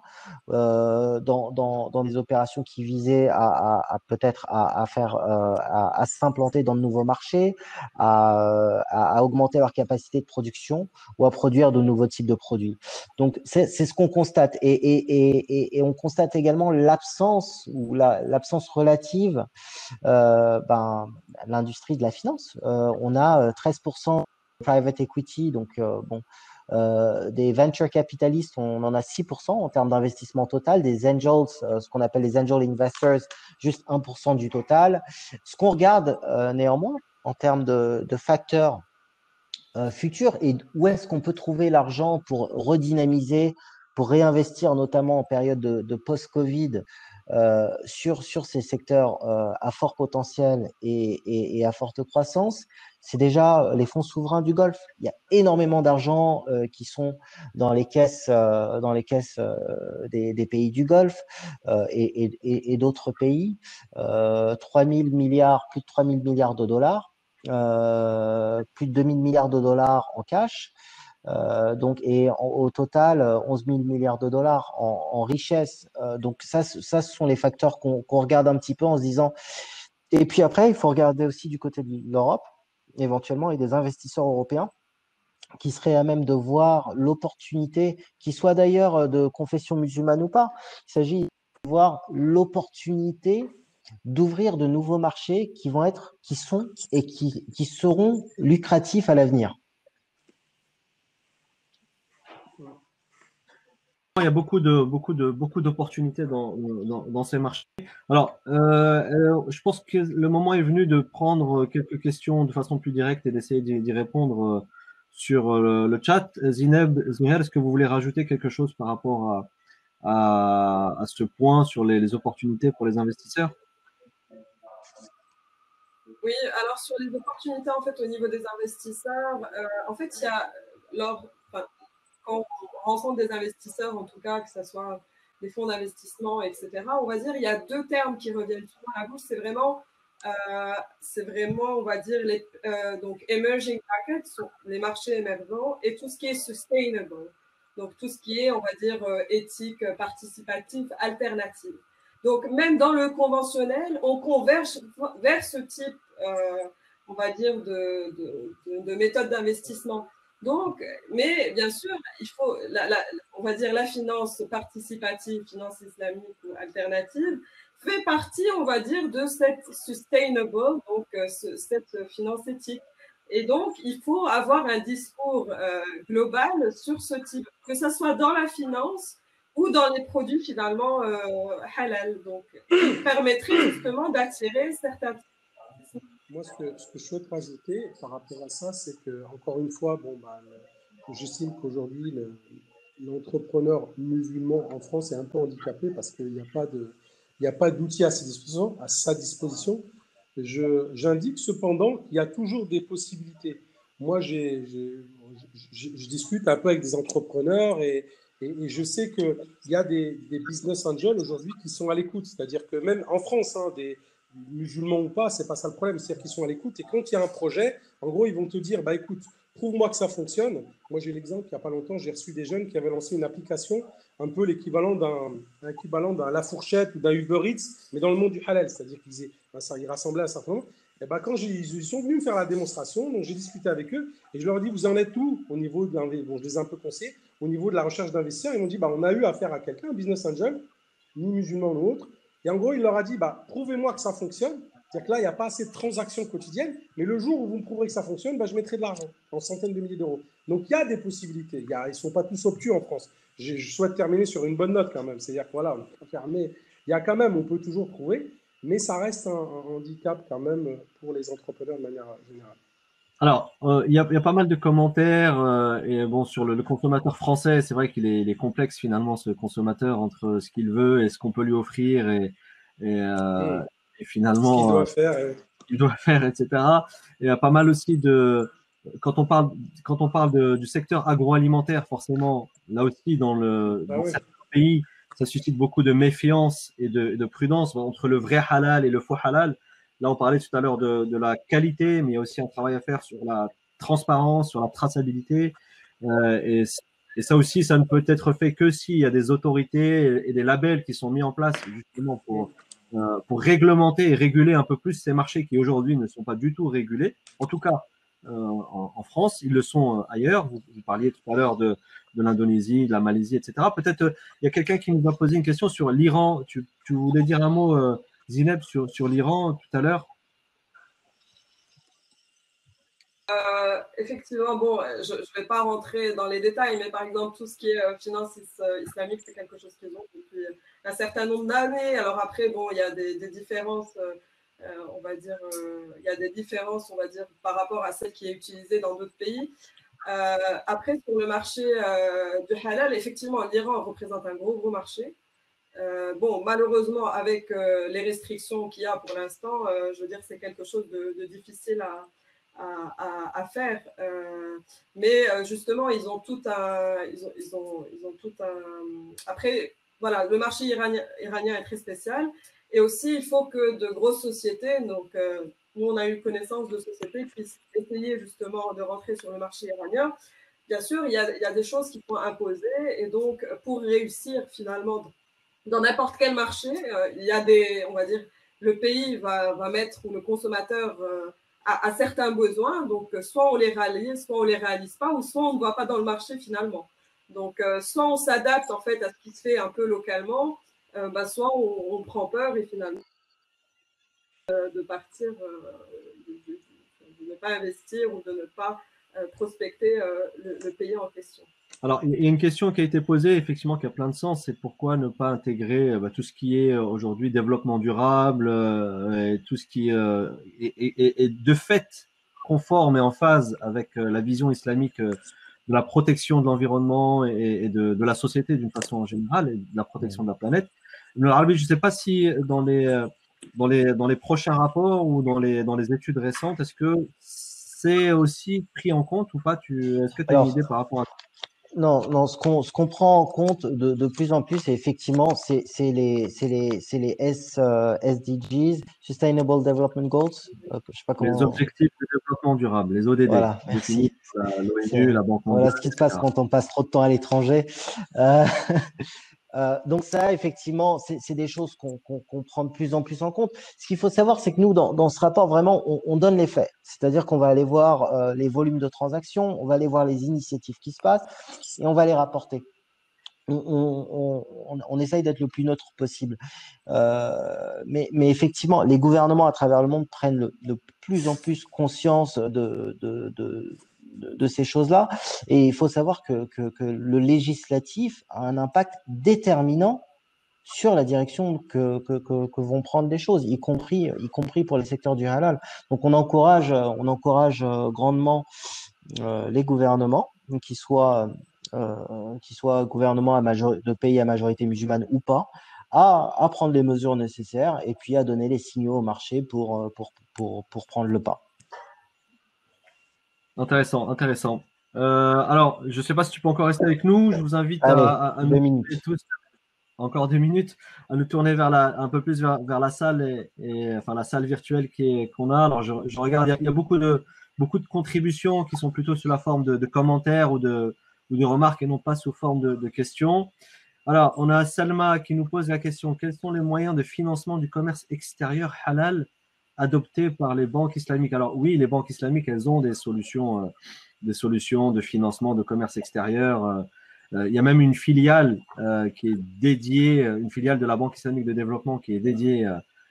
dans des opérations qui visaient à peut-être à s'implanter dans de nouveaux marchés, à augmenter leur capacité de production ou à produire de nouveaux types de produits. Donc c'est ce qu'on constate et on constate également l'absence relative l'industrie de la finance. On a 13% private equity, donc des venture capitalistes, on en a 6% en termes d'investissement total, des angels, ce qu'on appelle les angel investors, juste 1% du total. Ce qu'on regarde néanmoins en termes de facteurs futurs et où est-ce qu'on peut trouver l'argent pour redynamiser, pour réinvestir notamment en période de post-Covid sur ces secteurs à fort potentiel et à forte croissance, c'est déjà les fonds souverains du Golfe. Il y a énormément d'argent qui sont dans les caisses des pays du Golfe et d'autres pays. 3 000 milliards, plus de 3 000 milliards de dollars. Plus de 2 000 milliards de dollars en cash. Au total, 11 000 milliards de dollars en richesse. Donc ça, ce sont les facteurs qu'on regarde un petit peu en se disant. Et puis après, il faut regarder aussi du côté de l'Europe, éventuellement, et des investisseurs européens qui seraient à même de voir l'opportunité, qui soit d'ailleurs de confession musulmane ou pas. Il s'agit de voir l'opportunité d'ouvrir de nouveaux marchés qui sont et qui seront lucratifs à l'avenir. Il y a beaucoup d'opportunités dans ces marchés. Alors, je pense que le moment est venu de prendre quelques questions de façon plus directe et d'essayer d'y répondre sur le chat. Zineb, Zouher, est-ce que vous voulez rajouter quelque chose par rapport à ce point sur les opportunités pour les investisseurs? Oui, alors sur les opportunités en fait au niveau des investisseurs, en fait il y a quand on rencontre des investisseurs, en tout cas que ce soit des fonds d'investissement, etc., on va dire il y a deux termes qui reviennent souvent à la bouche, c'est vraiment on va dire donc emerging markets, sont les marchés émergents, et tout ce qui est sustainable, donc tout ce qui est on va dire éthique, participatif, alternative. Donc même dans le conventionnel, on converge vers ce type on va dire de méthode d'investissement. Donc, mais bien sûr, il faut, on va dire la finance participative, finance islamique ou alternative, fait partie, on va dire, de cette sustainable, donc cette finance éthique. Et donc, il faut avoir un discours global sur ce type, que ce soit dans la finance ou dans les produits finalement halal, donc qui permettrait justement d'attirer certains. Moi, ce que je souhaite rajouter par rapport à ça, c'est que, encore une fois, j'estime qu'aujourd'hui, l'entrepreneur musulman en France est un peu handicapé parce qu'il n'y a pas d'outils à sa disposition. J'indique cependant qu'il y a toujours des possibilités. moi, je discute un peu avec des entrepreneurs et je sais qu'il y a des business angels aujourd'hui qui sont à l'écoute. C'est-à-dire que même en France, hein, des musulmans ou pas, c'est pas ça le problème. C'est-à-dire qu'ils sont à l'écoute et quand il y a un projet, en gros, ils vont te dire, bah écoute, prouve-moi que ça fonctionne. Moi, j'ai l'exemple, il n'y a pas longtemps, j'ai reçu des jeunes qui avaient lancé une application un peu l'équivalent d'un La Fourchette ou d'un Uber Eats, mais dans le monde du halal. C'est-à-dire qu'ils rassemblaient un certain nombre. Et ben, quand ils sont venus me faire la démonstration, donc j'ai discuté avec eux et je leur ai dit, vous en êtes où au niveau de l'investissement? Bon, je les ai un peu conseillés au niveau de la recherche d'investisseurs. Ils m'ont dit, bah, on a eu affaire à quelqu'un, un business angel, ni musulman ni autre. Et en gros, il leur a dit, bah, prouvez-moi que ça fonctionne. C'est-à-dire que là, il n'y a pas assez de transactions quotidiennes, mais le jour où vous me prouverez que ça fonctionne, bah, je mettrai de l'argent, en centaines de milliers d'euros. Donc il y a des possibilités. Ils ne sont pas tous obtus en France. Je souhaite terminer sur une bonne note quand même. C'est-à-dire que voilà, on peut fermer. Il y a quand même, on peut toujours trouver, mais ça reste un handicap quand même pour les entrepreneurs de manière générale. Alors, il y a pas mal de commentaires et bon sur le consommateur français, c'est vrai qu'il est complexe finalement ce consommateur entre ce qu'il veut et ce qu'on peut lui offrir et, euh, Mmh. et Ce qu'il finalement doit faire. ce qu'il doit faire, etc. Et il y a pas mal aussi de quand on parle du secteur agroalimentaire, forcément, là aussi Ah dans oui. certains pays, ça suscite beaucoup de méfiance et de prudence entre le vrai halal et le faux halal. Là, on parlait tout à l'heure de la qualité, mais il y a aussi un travail à faire sur la transparence, sur la traçabilité. Et ça aussi, ça ne peut être fait que s'il y a des autorités et des labels qui sont mis en place justement pour réglementer et réguler un peu plus ces marchés qui aujourd'hui ne sont pas du tout régulés. En tout cas, en France, ils le sont ailleurs. Vous parliez tout à l'heure de l'Indonésie, de la Malaisie, etc. Peut-être il y a quelqu'un qui nous a posé une question sur l'Iran. Tu voulais dire un mot, Zineb, sur l'Iran tout à l'heure? Effectivement, bon, je ne vais pas rentrer dans les détails, mais par exemple, tout ce qui est finance islamique, c'est quelque chose qu'ils ont depuis un certain nombre d'années. Alors après, bon, il y a des différences, on va dire, il y a des différences, on va dire, par rapport à celle qui est utilisée dans d'autres pays. Après, sur le marché du halal, effectivement, l'Iran représente un gros marché. Bon, malheureusement, avec les restrictions qu'il y a pour l'instant, je veux dire, c'est quelque chose de difficile à faire. Mais justement, ils ont tout un. Ils ont tout un. Après, voilà, le marché iranien est très spécial. Et aussi, il faut que de grosses sociétés, donc nous, on a eu connaissance de sociétés qui essayaient justement de rentrer sur le marché iranien. Bien sûr, il y a des choses qui sont imposées. Et donc, pour réussir finalement dans n'importe quel marché, il y a des, on va dire, le pays va mettre, ou le consommateur a certains besoins, donc soit on les réalise, soit on les réalise pas, ou soit on ne va pas dans le marché finalement. Donc, soit on s'adapte en fait à ce qui se fait un peu localement, soit on prend peur et finalement de partir, de ne pas investir ou de ne pas prospecter le pays en question. Alors, il y a une question qui a été posée, effectivement, qui a plein de sens, c'est pourquoi ne pas intégrer tout ce qui est aujourd'hui développement durable, et tout ce qui est de fait conforme et en phase avec la vision islamique de la protection de l'environnement et de la société d'une façon générale et de la protection de la planète. Alors, Albi, je ne sais pas si dans les prochains rapports ou dans les études récentes, est-ce que c'est aussi pris en compte ou pas? Est-ce que tu as une Alors, idée par rapport à non, ce qu'on prend en compte de plus en plus, effectivement, c'est les SDGs, Sustainable Development Goals. Je sais pas les comment. objectifs de développement durable, les ODD, Voilà, définis merci. par l'ONU, C'est la Banque voilà mondiale, ce qui se passe etc. quand on passe trop de temps à l'étranger. Euh, donc ça, effectivement, c'est des choses qu'on prend de plus en plus en compte. Ce qu'il faut savoir, c'est que nous, dans ce rapport, vraiment, on donne les faits. C'est-à-dire qu'on va aller voir les volumes de transactions, on va aller voir les initiatives qui se passent et on va les rapporter. On essaye d'être le plus neutre possible. Mais effectivement, les gouvernements à travers le monde prennent de plus en plus conscience de ces choses-là. Et il faut savoir que le législatif a un impact déterminant sur la direction que vont prendre les choses, y compris pour les secteurs du halal. Donc on encourage grandement les gouvernements, qu'ils soient gouvernements de pays à majorité musulmane ou pas, à prendre les mesures nécessaires et puis à donner les signaux au marché pour prendre le pas. Intéressant, intéressant. Alors, je ne sais pas si tu peux encore rester avec nous. Je vous invite Allez, à nous 2 minutes. tous, encore 2 minutes, à nous tourner un peu plus vers la salle enfin la salle virtuelle qu'on a. Alors, je regarde, il y a beaucoup de contributions qui sont plutôt sous la forme de commentaires ou de remarques et non pas sous forme de questions. Alors, on a Salma qui nous pose la question, quels sont les moyens de financement du commerce extérieur halal adoptés par les banques islamiques? Alors oui, les banques islamiques, elles ont des solutions de financement de commerce extérieur. Il y a même une filiale qui est dédiée, une filiale de la Banque islamique de développement qui est dédiée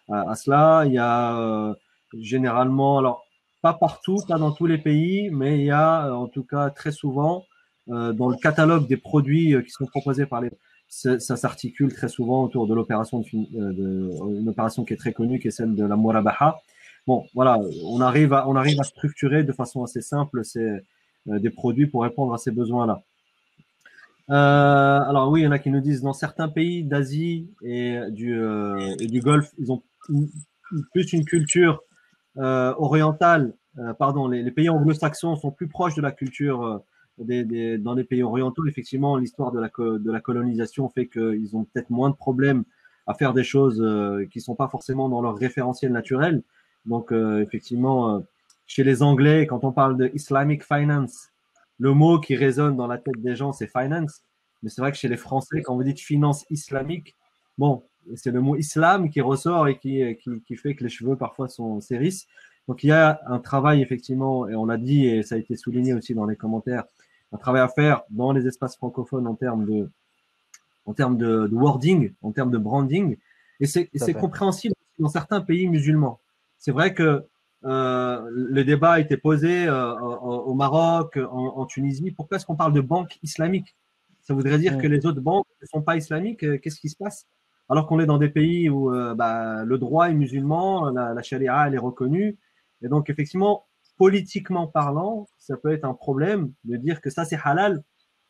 à cela. Il y a généralement, alors pas partout, pas dans tous les pays, mais il y a en tout cas très souvent dans le catalogue des produits qui sont proposés par les ça s'articule très souvent autour de une opération qui est très connue, qui est celle de la Murabaha. Bon, voilà, on arrive à structurer de façon assez simple des produits pour répondre à ces besoins-là. Alors oui, il y en a qui nous disent dans certains pays d'Asie et du Golfe, ils ont plus une culture orientale. Pardon, les pays anglo-saxons sont plus proches de la culture dans les pays orientaux. Effectivement, l'histoire de la colonisation fait qu'ils ont peut-être moins de problèmes à faire des choses qui ne sont pas forcément dans leur référentiel naturel. Donc, effectivement, chez les Anglais, quand on parle de Islamic Finance, le mot qui résonne dans la tête des gens, c'est finance. Mais c'est vrai que chez les Français, quand vous dites finance islamique, bon, c'est le mot islam qui ressort et qui fait que les cheveux parfois s'hérissent. Donc il y a un travail effectivement, et on l'a dit et ça a été souligné aussi dans les commentaires, un travail à faire dans les espaces francophones en termes de wording, en termes de branding. Et c'est compréhensible dans certains pays musulmans. C'est vrai que le débat a été posé au Maroc, en Tunisie. Pourquoi est-ce qu'on parle de banque islamique? Ça voudrait dire que les autres banques ne sont pas islamiques. Qu'est-ce qui se passe? Alors qu'on est dans des pays où le droit est musulman, la charia elle est reconnue. Et donc, effectivement, politiquement parlant, ça peut être un problème de dire que ça c'est halal,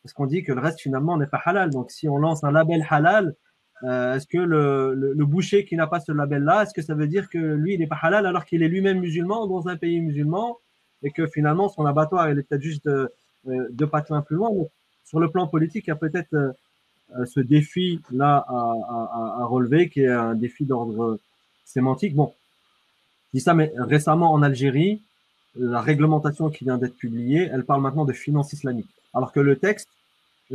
parce qu'on dit que le reste finalement n'est pas halal. Donc, si on lance un label halal, est-ce que le boucher qui n'a pas ce label-là, est-ce que ça veut dire que lui, il n'est pas halal alors qu'il est lui-même musulman dans un pays musulman et que finalement son abattoir, il est peut-être juste deux patelins plus loin. Donc, sur le plan politique, il y a peut-être ce défi-là à relever qui est un défi d'ordre sémantique. Bon, je dis ça, mais récemment en Algérie, la réglementation qui vient d'être publiée, elle parle maintenant de finance islamique. Alors que le texte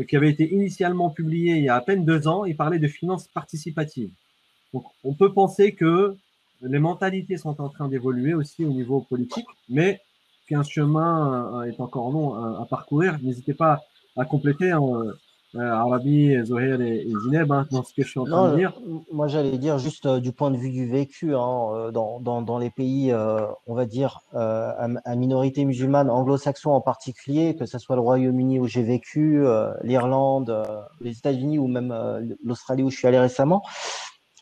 qui avait été initialement publié il y a à peine 2 ans, il parlait de finances participatives. Donc, on peut penser que les mentalités sont en train d'évoluer aussi au niveau politique, mais qu'un chemin est encore long à parcourir. N'hésitez pas à compléter Arabi, Zoher et Zineb dans ce que je suis en train de dire. Moi j'allais dire juste du point de vue du vécu dans les pays, on va dire, à minorité musulmane, anglo-saxons en particulier, que ce soit le Royaume-Uni où j'ai vécu, l'Irlande, les États-Unis ou même l'Australie où je suis allé récemment,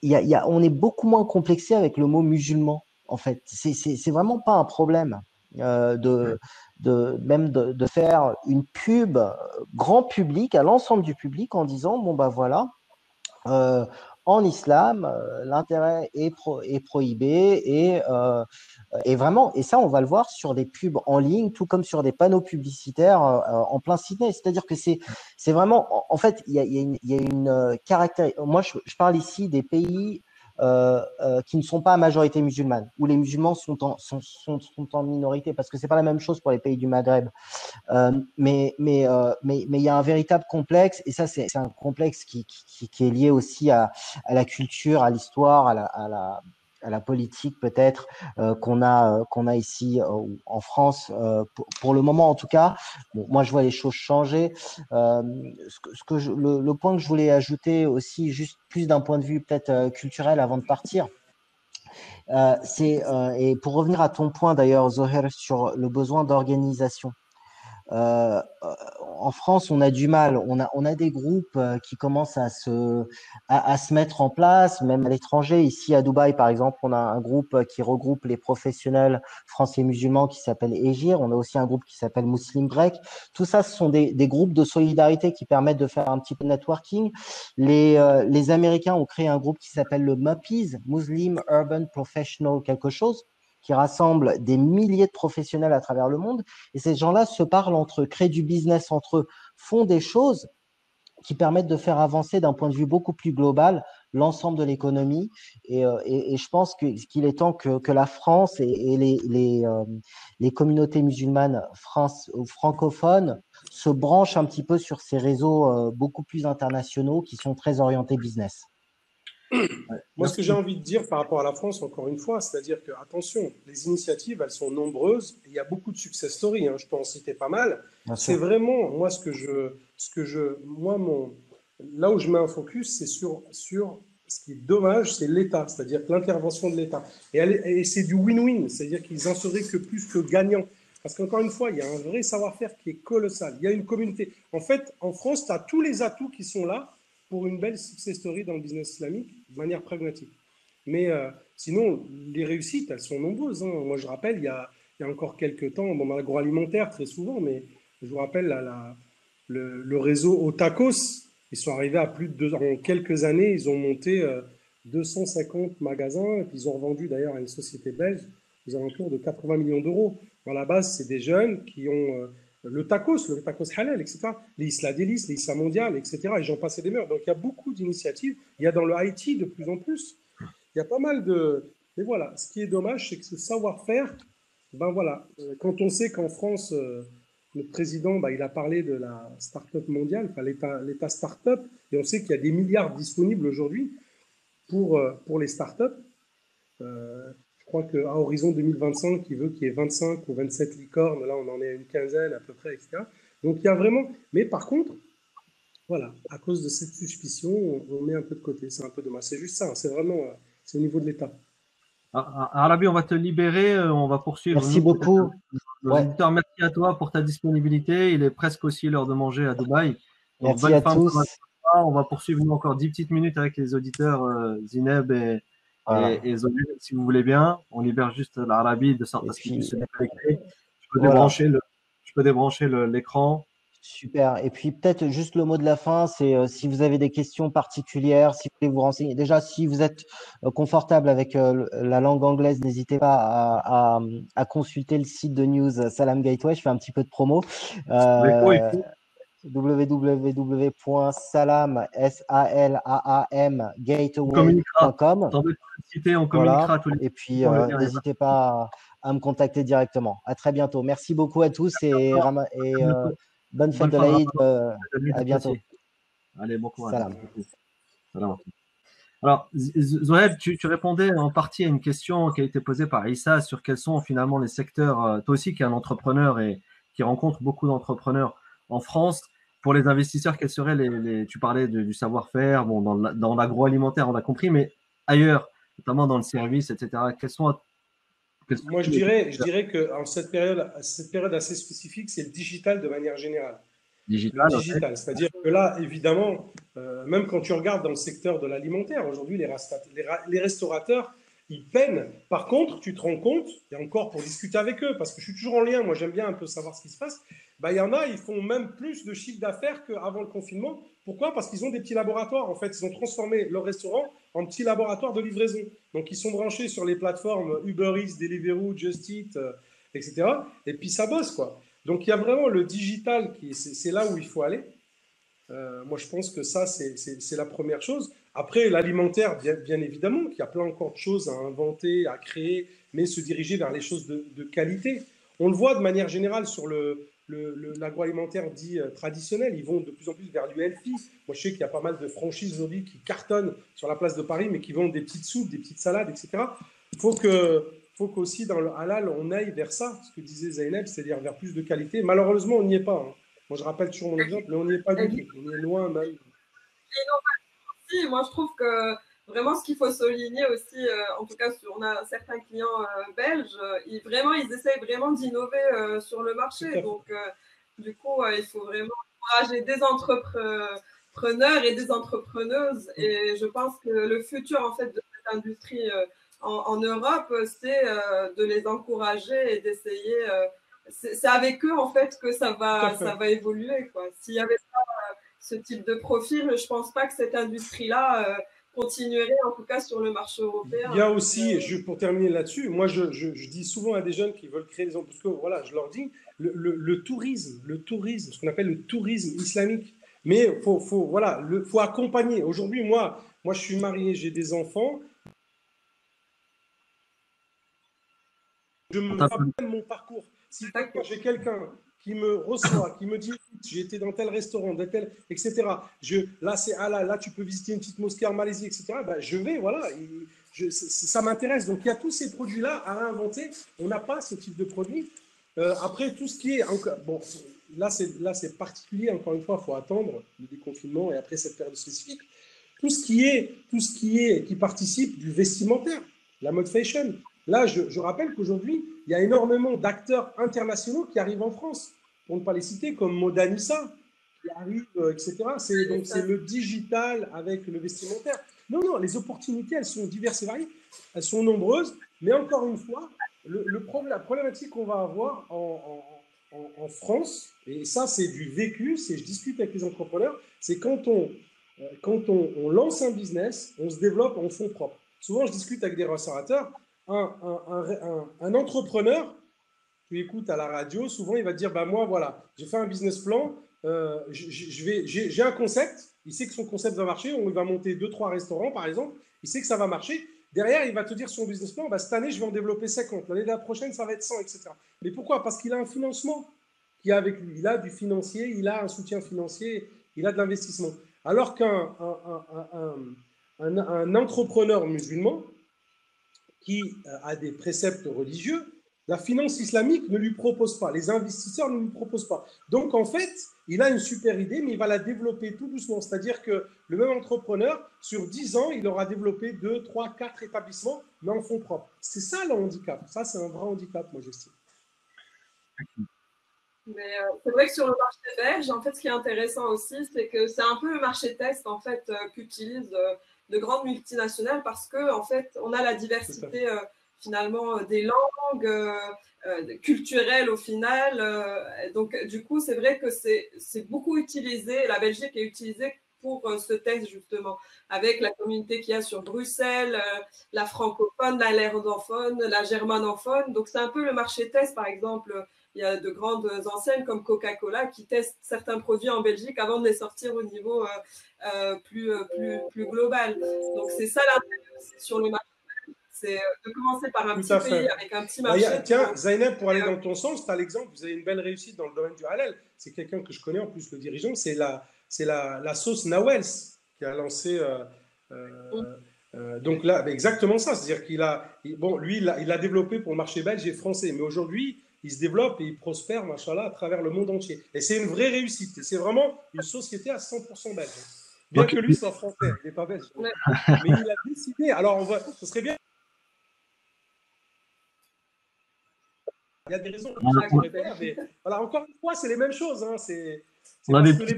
on est beaucoup moins complexé avec le mot musulman, en fait. C'est vraiment pas un problème de faire une pub grand public à l'ensemble du public en disant bon bah voilà, en islam l'intérêt est prohibé et vraiment, et ça on va le voir sur des pubs en ligne tout comme sur des panneaux publicitaires en plein Sydney, c'est-à-dire que c'est vraiment, en fait il y a une caractéristique. Moi je parle ici des pays qui ne sont pas à majorité musulmane, où les musulmans sont en minorité, parce que c'est pas la même chose pour les pays du Maghreb. Mais il y a un véritable complexe, et ça c'est un complexe qui est lié aussi à la culture, à l'histoire, à la politique peut-être qu'on a ici en France pour le moment en tout cas. Bon, moi je vois les choses changer. Le point que je voulais ajouter aussi, juste plus d'un point de vue peut-être culturel avant de partir, et pour revenir à ton point d'ailleurs Zoher sur le besoin d'organisation. En France, on a du mal. On a des groupes qui commencent à se mettre en place, même à l'étranger. Ici, à Dubaï, par exemple, on a un groupe qui regroupe les professionnels français musulmans qui s'appelle EGIR. On a aussi un groupe qui s'appelle Muslim Break. Tout ça, ce sont des groupes de solidarité qui permettent de faire un petit peu de networking. Les Américains ont créé un groupe qui s'appelle le MUPPIS, Muslim Urban Professional quelque chose. qui rassemble des milliers de professionnels à travers le monde. Et ces gens-là se parlent entre eux, créent du business entre eux, font des choses qui permettent de faire avancer d'un point de vue beaucoup plus global l'ensemble de l'économie. Et je pense qu'il est temps que la France et les communautés musulmanes francophones se branchent un petit peu sur ces réseaux beaucoup plus internationaux qui sont très orientés business. Moi, ce que j'ai envie de dire par rapport à la France, encore une fois, c'est-à-dire que, attention, les initiatives, elles sont nombreuses. Et il y a beaucoup de success stories, hein, je peux en citer pas mal. C'est vraiment, moi, là où je mets un focus, c'est sur ce qui est dommage, c'est l'État, c'est-à-dire l'intervention de l'État. Et c'est du win-win, c'est-à-dire qu'ils en seraient que plus que gagnants. Parce qu'encore une fois, il y a un vrai savoir-faire qui est colossal. Il y a une communauté. En fait, en France, tu as tous les atouts qui sont là pour une belle success story dans le business islamique de manière pragmatique. Mais sinon, les réussites, elles sont nombreuses, hein. Moi, je rappelle, il y a encore quelques temps, dans l'agroalimentaire très souvent, mais je vous rappelle le réseau Otakos, ils sont arrivés à en quelques années, ils ont monté 250 magasins, et puis ils ont revendu d'ailleurs à une société belge aux alentours de 80 millions d'euros. À la base, c'est des jeunes qui ont le tacos halal, etc. Les Isla Délices, les Isla Mondiales, etc. Et j'en passe des meilleurs. Donc il y a beaucoup d'initiatives. Il y a dans le IT de plus en plus. Il y a pas mal de. Mais voilà, ce qui est dommage, c'est que ce savoir-faire, ben voilà, quand on sait qu'en France, notre président, il a parlé de la start-up mondiale, enfin l'État start-up, et on sait qu'il y a des milliards disponibles aujourd'hui pour les start-up. Je crois qu'à horizon 2025, il veut qu'il y ait 25 ou 27 licornes. Là, on en est à une quinzaine à peu près, etc. Donc, il y a vraiment. Mais par contre, voilà, à cause de cette suspicion, on met un peu de côté. C'est un peu dommage. C'est juste ça. C'est vraiment. C'est au niveau de l'État. Arabi, on va te libérer. On va poursuivre. Merci beaucoup. Nos auditeurs, merci à toi pour ta disponibilité. Il est presque aussi l'heure de manger à Dubaï. Donc, merci à tous. On va poursuivre nous encore 10 petites minutes avec les auditeurs Zineb et Zoé, si vous voulez bien. On libère juste l'Arabie de sorte à ce qu'il puisse se connecter. Je peux débrancher l'écran. Super. Et puis peut-être juste le mot de la fin, c'est si vous avez des questions particulières, si vous voulez vous renseigner. Déjà, si vous êtes confortable avec la langue anglaise, n'hésitez pas à consulter le site de news Salam Gateway. Je fais un petit peu de promo. www.salam.gateway.com. Voilà. Et puis, n'hésitez pas à me contacter directement. À très bientôt. Merci beaucoup à tous et bonne fête de l'Aïd. À bientôt. Allez, bon courage. Salam. Salam. Alors, Zoëb, tu répondais en partie à une question qui a été posée par Issa sur quels sont finalement les secteurs, toi aussi qui es un entrepreneur et qui rencontre beaucoup d'entrepreneurs en France, pour les investisseurs, quels seraient tu parlais du savoir-faire, bon, dans l'agroalimentaire, on a compris, mais ailleurs, notamment dans le service, etc. Moi, je dirais que cette période assez spécifique, c'est le digital de manière générale. Digital, okay. C'est-à-dire que là, évidemment, même quand tu regardes dans le secteur de l'alimentaire, aujourd'hui, les restaurateurs, ils peinent. Par contre, tu te rends compte, et encore pour discuter avec eux, parce que je suis toujours en lien, moi j'aime bien un peu savoir ce qui se passe, il y en a, ils font même plus de chiffre d'affaires qu'avant le confinement. Pourquoi? Parce qu'ils ont des petits laboratoires. En fait, ils ont transformé leur restaurant en petit laboratoire de livraison. Donc, ils sont branchés sur les plateformes Uber Eats, Deliveroo, Just Eat, etc. Et puis, ça bosse, quoi. Donc, il y a vraiment le digital, c'est là où il faut aller. Moi, je pense que ça, c'est la première chose. Après, l'alimentaire, bien évidemment, qu'il y a plein encore de choses à inventer, à créer, mais se diriger vers les choses de qualité. On le voit de manière générale sur l'agroalimentaire dit traditionnel. Ils vont de plus en plus vers du healthy. Moi, je sais qu'il y a pas mal de franchises aujourd'hui qui cartonnent sur la place de Paris, mais qui vendent des petites soupes, des petites salades, etc. Il faut qu'aussi dans le halal, on aille vers ça, ce que disait Zainab, c'est-à-dire vers plus de qualité. Malheureusement, on n'y est pas. Hein. Moi, je rappelle toujours mon exemple, mais on n'y est pas du tout. On est loin même. Moi, je trouve que vraiment, ce qu'il faut souligner aussi, en tout cas, on a certains clients belges, ils essayent vraiment d'innover sur le marché. Donc, du coup, il faut vraiment encourager des entrepreneurs et des entrepreneuses. Et je pense que le futur, en fait, de cette industrie en Europe, c'est de les encourager et d'essayer. C'est avec eux, en fait, que ça va évoluer, quoi. S'il y avait pas ce type de profil, je ne pense pas que cette industrie-là continuerait en tout cas sur le marché européen. Il y a aussi, pour terminer là-dessus, moi je dis souvent à des jeunes qui veulent créer des entreprises, parce que voilà, je leur dis, le tourisme, ce qu'on appelle le tourisme islamique, mais faut accompagner. Aujourd'hui, moi je suis marié, j'ai des enfants, je me rappelle mon parcours. Si j'ai quelqu'un qui me reçoit, qui me dit j'ai été dans tel restaurant, etc. Là, c'est là, tu peux visiter une petite mosquée en Malaisie, etc. Ben, je vais, voilà. Ça m'intéresse. Donc, il y a tous ces produits-là à inventer. On n'a pas ce type de produit. Après, tout ce qui est. Bon, là, c'est particulier. Encore une fois, il faut attendre le déconfinement et après cette période spécifique. Tout ce qui participe du vestimentaire, la mode fashion. Là, je rappelle qu'aujourd'hui, il y a énormément d'acteurs internationaux qui arrivent en France, pour ne pas les citer, comme Modanissa, qui arrive, etc. Donc, c'est le digital avec le vestimentaire. Non, les opportunités, elles sont diverses et variées, elles sont nombreuses, mais encore une fois, la problématique qu'on va avoir en France, et ça, c'est du vécu, je discute avec les entrepreneurs, c'est quand on lance un business, on se développe en fonds propres. Souvent, je discute avec des restaurateurs. Un entrepreneur, tu écoutes à la radio, souvent il va te dire, bah moi voilà, j'ai fait un business plan, j'ai un concept, il sait que son concept va marcher, on va monter 2-3 restaurants par exemple, il sait que ça va marcher, derrière il va te dire son business plan, bah, cette année je vais en développer 50, l'année prochaine ça va être 100, etc. Mais pourquoi? Parce qu'il a un financement qui est avec lui, il a du financier, il a un soutien financier, il a de l'investissement. Alors qu'un entrepreneur musulman, qui a des préceptes religieux, la finance islamique ne lui propose pas, les investisseurs ne lui proposent pas. Donc, en fait, il a une super idée, mais il va la développer tout doucement. C'est-à-dire que le même entrepreneur, sur 10 ans, il aura développé 2, 3, 4 établissements, mais en fonds propres. C'est ça le handicap. Ça, c'est un vrai handicap, moi, j'estime. Mais c'est vrai que sur le marché belge, en fait, ce qui est intéressant aussi, c'est que c'est un peu le marché test, en fait, qu'utilisent de grandes multinationales parce que en fait, on a la diversité finalement des langues culturelles au final. Donc, du coup, c'est vrai que c'est beaucoup utilisé. La Belgique est utilisée pour ce test justement, avec la communauté qu'il y a sur Bruxelles, la francophone, la néerlandophone, la germanophone. Donc, c'est un peu le marché test, par exemple. Il y a de grandes enseignes comme Coca-Cola qui testent certains produits en Belgique avant de les sortir au niveau plus global. Donc, c'est ça l'intérêt sur le marché. C'est de commencer par un petit pays avec un petit marché. Tiens, Zainab, pour aller dans ton sens, tu as l'exemple, vous avez une belle réussite dans le domaine du halal. C'est quelqu'un que je connais, en plus, le dirigeant, c'est la sauce Nawels qui a lancé. Donc là, exactement ça. C'est-à-dire qu'il il a développé pour le marché belge et français. Mais aujourd'hui, il se développe et il prospère, machallah, à travers le monde entier. Et c'est une vraie réussite. Et c'est vraiment une société à 100% belge. Bien que lui soit français, il n'est pas belge. Mais il a décidé. Alors, ce serait bien. Il y a des raisons. Mais voilà, encore une fois, c'est les mêmes choses. Hein. On a des petits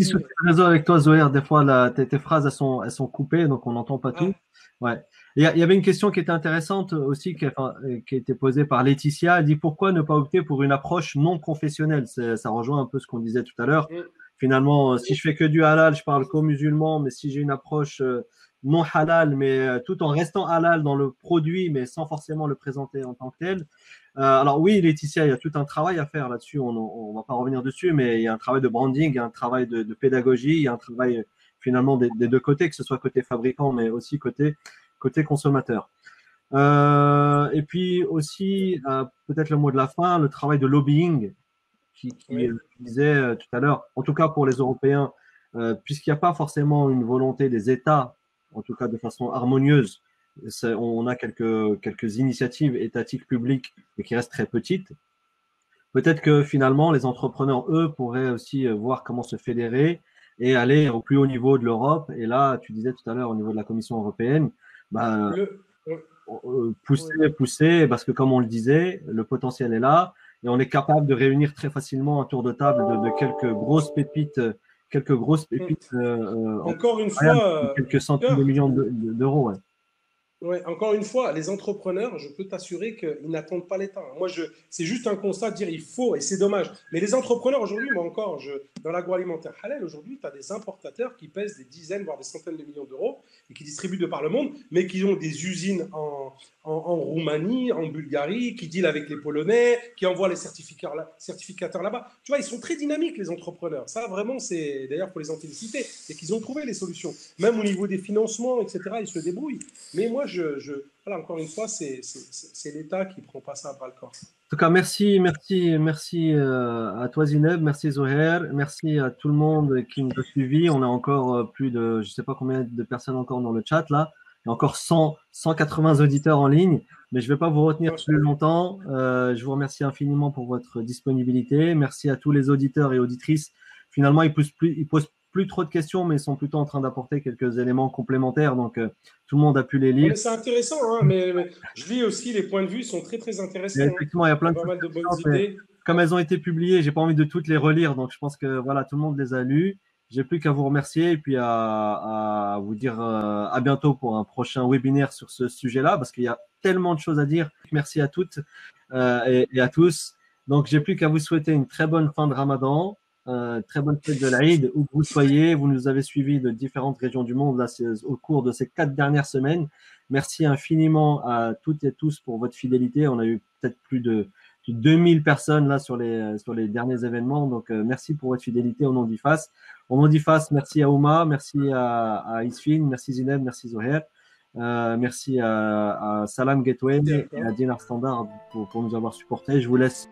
soucis de réseau avec toi, Zoher. Des fois, tes phrases, elles sont coupées, donc on n'entend pas tout. Ouais. Il y avait une question qui était intéressante aussi, qui a été posée par Laetitia. Elle dit pourquoi ne pas opter pour une approche non confessionnelle? Ça rejoint un peu ce qu'on disait tout à l'heure. Finalement, si je fais que du halal, je parle qu'aux musulmans, mais si j'ai une approche non halal, mais tout en restant halal dans le produit, mais sans forcément le présenter en tant que tel. Alors oui, Laetitia, il y a tout un travail à faire là-dessus, on ne va pas revenir dessus, mais il y a un travail de branding, il y a un travail de pédagogie, il y a un travail finalement des deux côtés, que ce soit côté fabricant, mais aussi côté consommateur. Et puis aussi, peut-être le mot de la fin, le travail de lobbying qui disait tout à l'heure, en tout cas pour les Européens, puisqu'il n'y a pas forcément une volonté des États, en tout cas de façon harmonieuse, on a quelques initiatives étatiques publiques, mais qui restent très petites. Peut-être que finalement, les entrepreneurs, eux, pourraient aussi voir comment se fédérer et aller au plus haut niveau de l'Europe. Et là, tu disais tout à l'heure au niveau de la Commission européenne, pousser, parce que comme on le disait, le potentiel est là et on est capable de réunir très facilement un tour de table de quelques grosses pépites. Encore une fois, quelques centaines de millions d'euros. Ouais. Ouais, encore une fois, les entrepreneurs, je peux t'assurer qu'ils n'attendent pas l'État. Moi, c'est juste un constat de dire il faut, et c'est dommage. Mais les entrepreneurs aujourd'hui, moi encore, dans l'agroalimentaire halal, aujourd'hui, tu as des importateurs qui pèsent des dizaines, voire des centaines de millions d'euros et qui distribuent de par le monde, mais qui ont des usines en Roumanie, en Bulgarie, qui dealent avec les Polonais, qui envoient les certificateurs là-bas. Tu vois, ils sont très dynamiques, les entrepreneurs. Ça, vraiment, c'est d'ailleurs pour les en féliciter, c'est qu'ils ont trouvé les solutions. Même au niveau des financements, etc., ils se débrouillent. Mais moi, voilà, encore une fois, c'est l'État qui ne prend pas ça à bras le corps. En tout cas, merci à toi Zineb, merci Zoher, merci à tout le monde qui nous a suivis. On a encore plus de, je ne sais pas combien de personnes encore dans le chat là. Il y a encore 180 auditeurs en ligne, mais je ne vais pas vous retenir plus longtemps. Je vous remercie infiniment pour votre disponibilité. Merci à tous les auditeurs et auditrices. Finalement, ils posent plus trop de questions, mais ils sont plutôt en train d'apporter quelques éléments complémentaires. Donc, tout le monde a pu les lire. C'est intéressant, hein, mais je lis aussi les points de vue sont très, très intéressants. Effectivement, il y a plein de pas mal de bonnes idées. Comme elles ont été publiées, j'ai pas envie de toutes les relire. Donc, je pense que voilà, tout le monde les a lues. J'ai plus qu'à vous remercier et puis à vous dire à bientôt pour un prochain webinaire sur ce sujet-là, parce qu'il y a tellement de choses à dire. Merci à toutes et à tous. Donc, j'ai plus qu'à vous souhaiter une très bonne fin de Ramadan. Très bonne fête de l'Aïd, où que vous soyez. Vous nous avez suivis de différentes régions du monde là, au cours de ces 4 dernières semaines. Merci infiniment à toutes et tous pour votre fidélité. On a eu peut-être plus de 2000 personnes là sur les derniers événements. Donc, merci pour votre fidélité au nom d'IFAS. Au nom d'IFAS, merci à Ouma, merci à Isfin, merci Zineb, merci Zoher. Merci à Salam Gateway et à Dinar Standard pour nous avoir supportés. Je vous laisse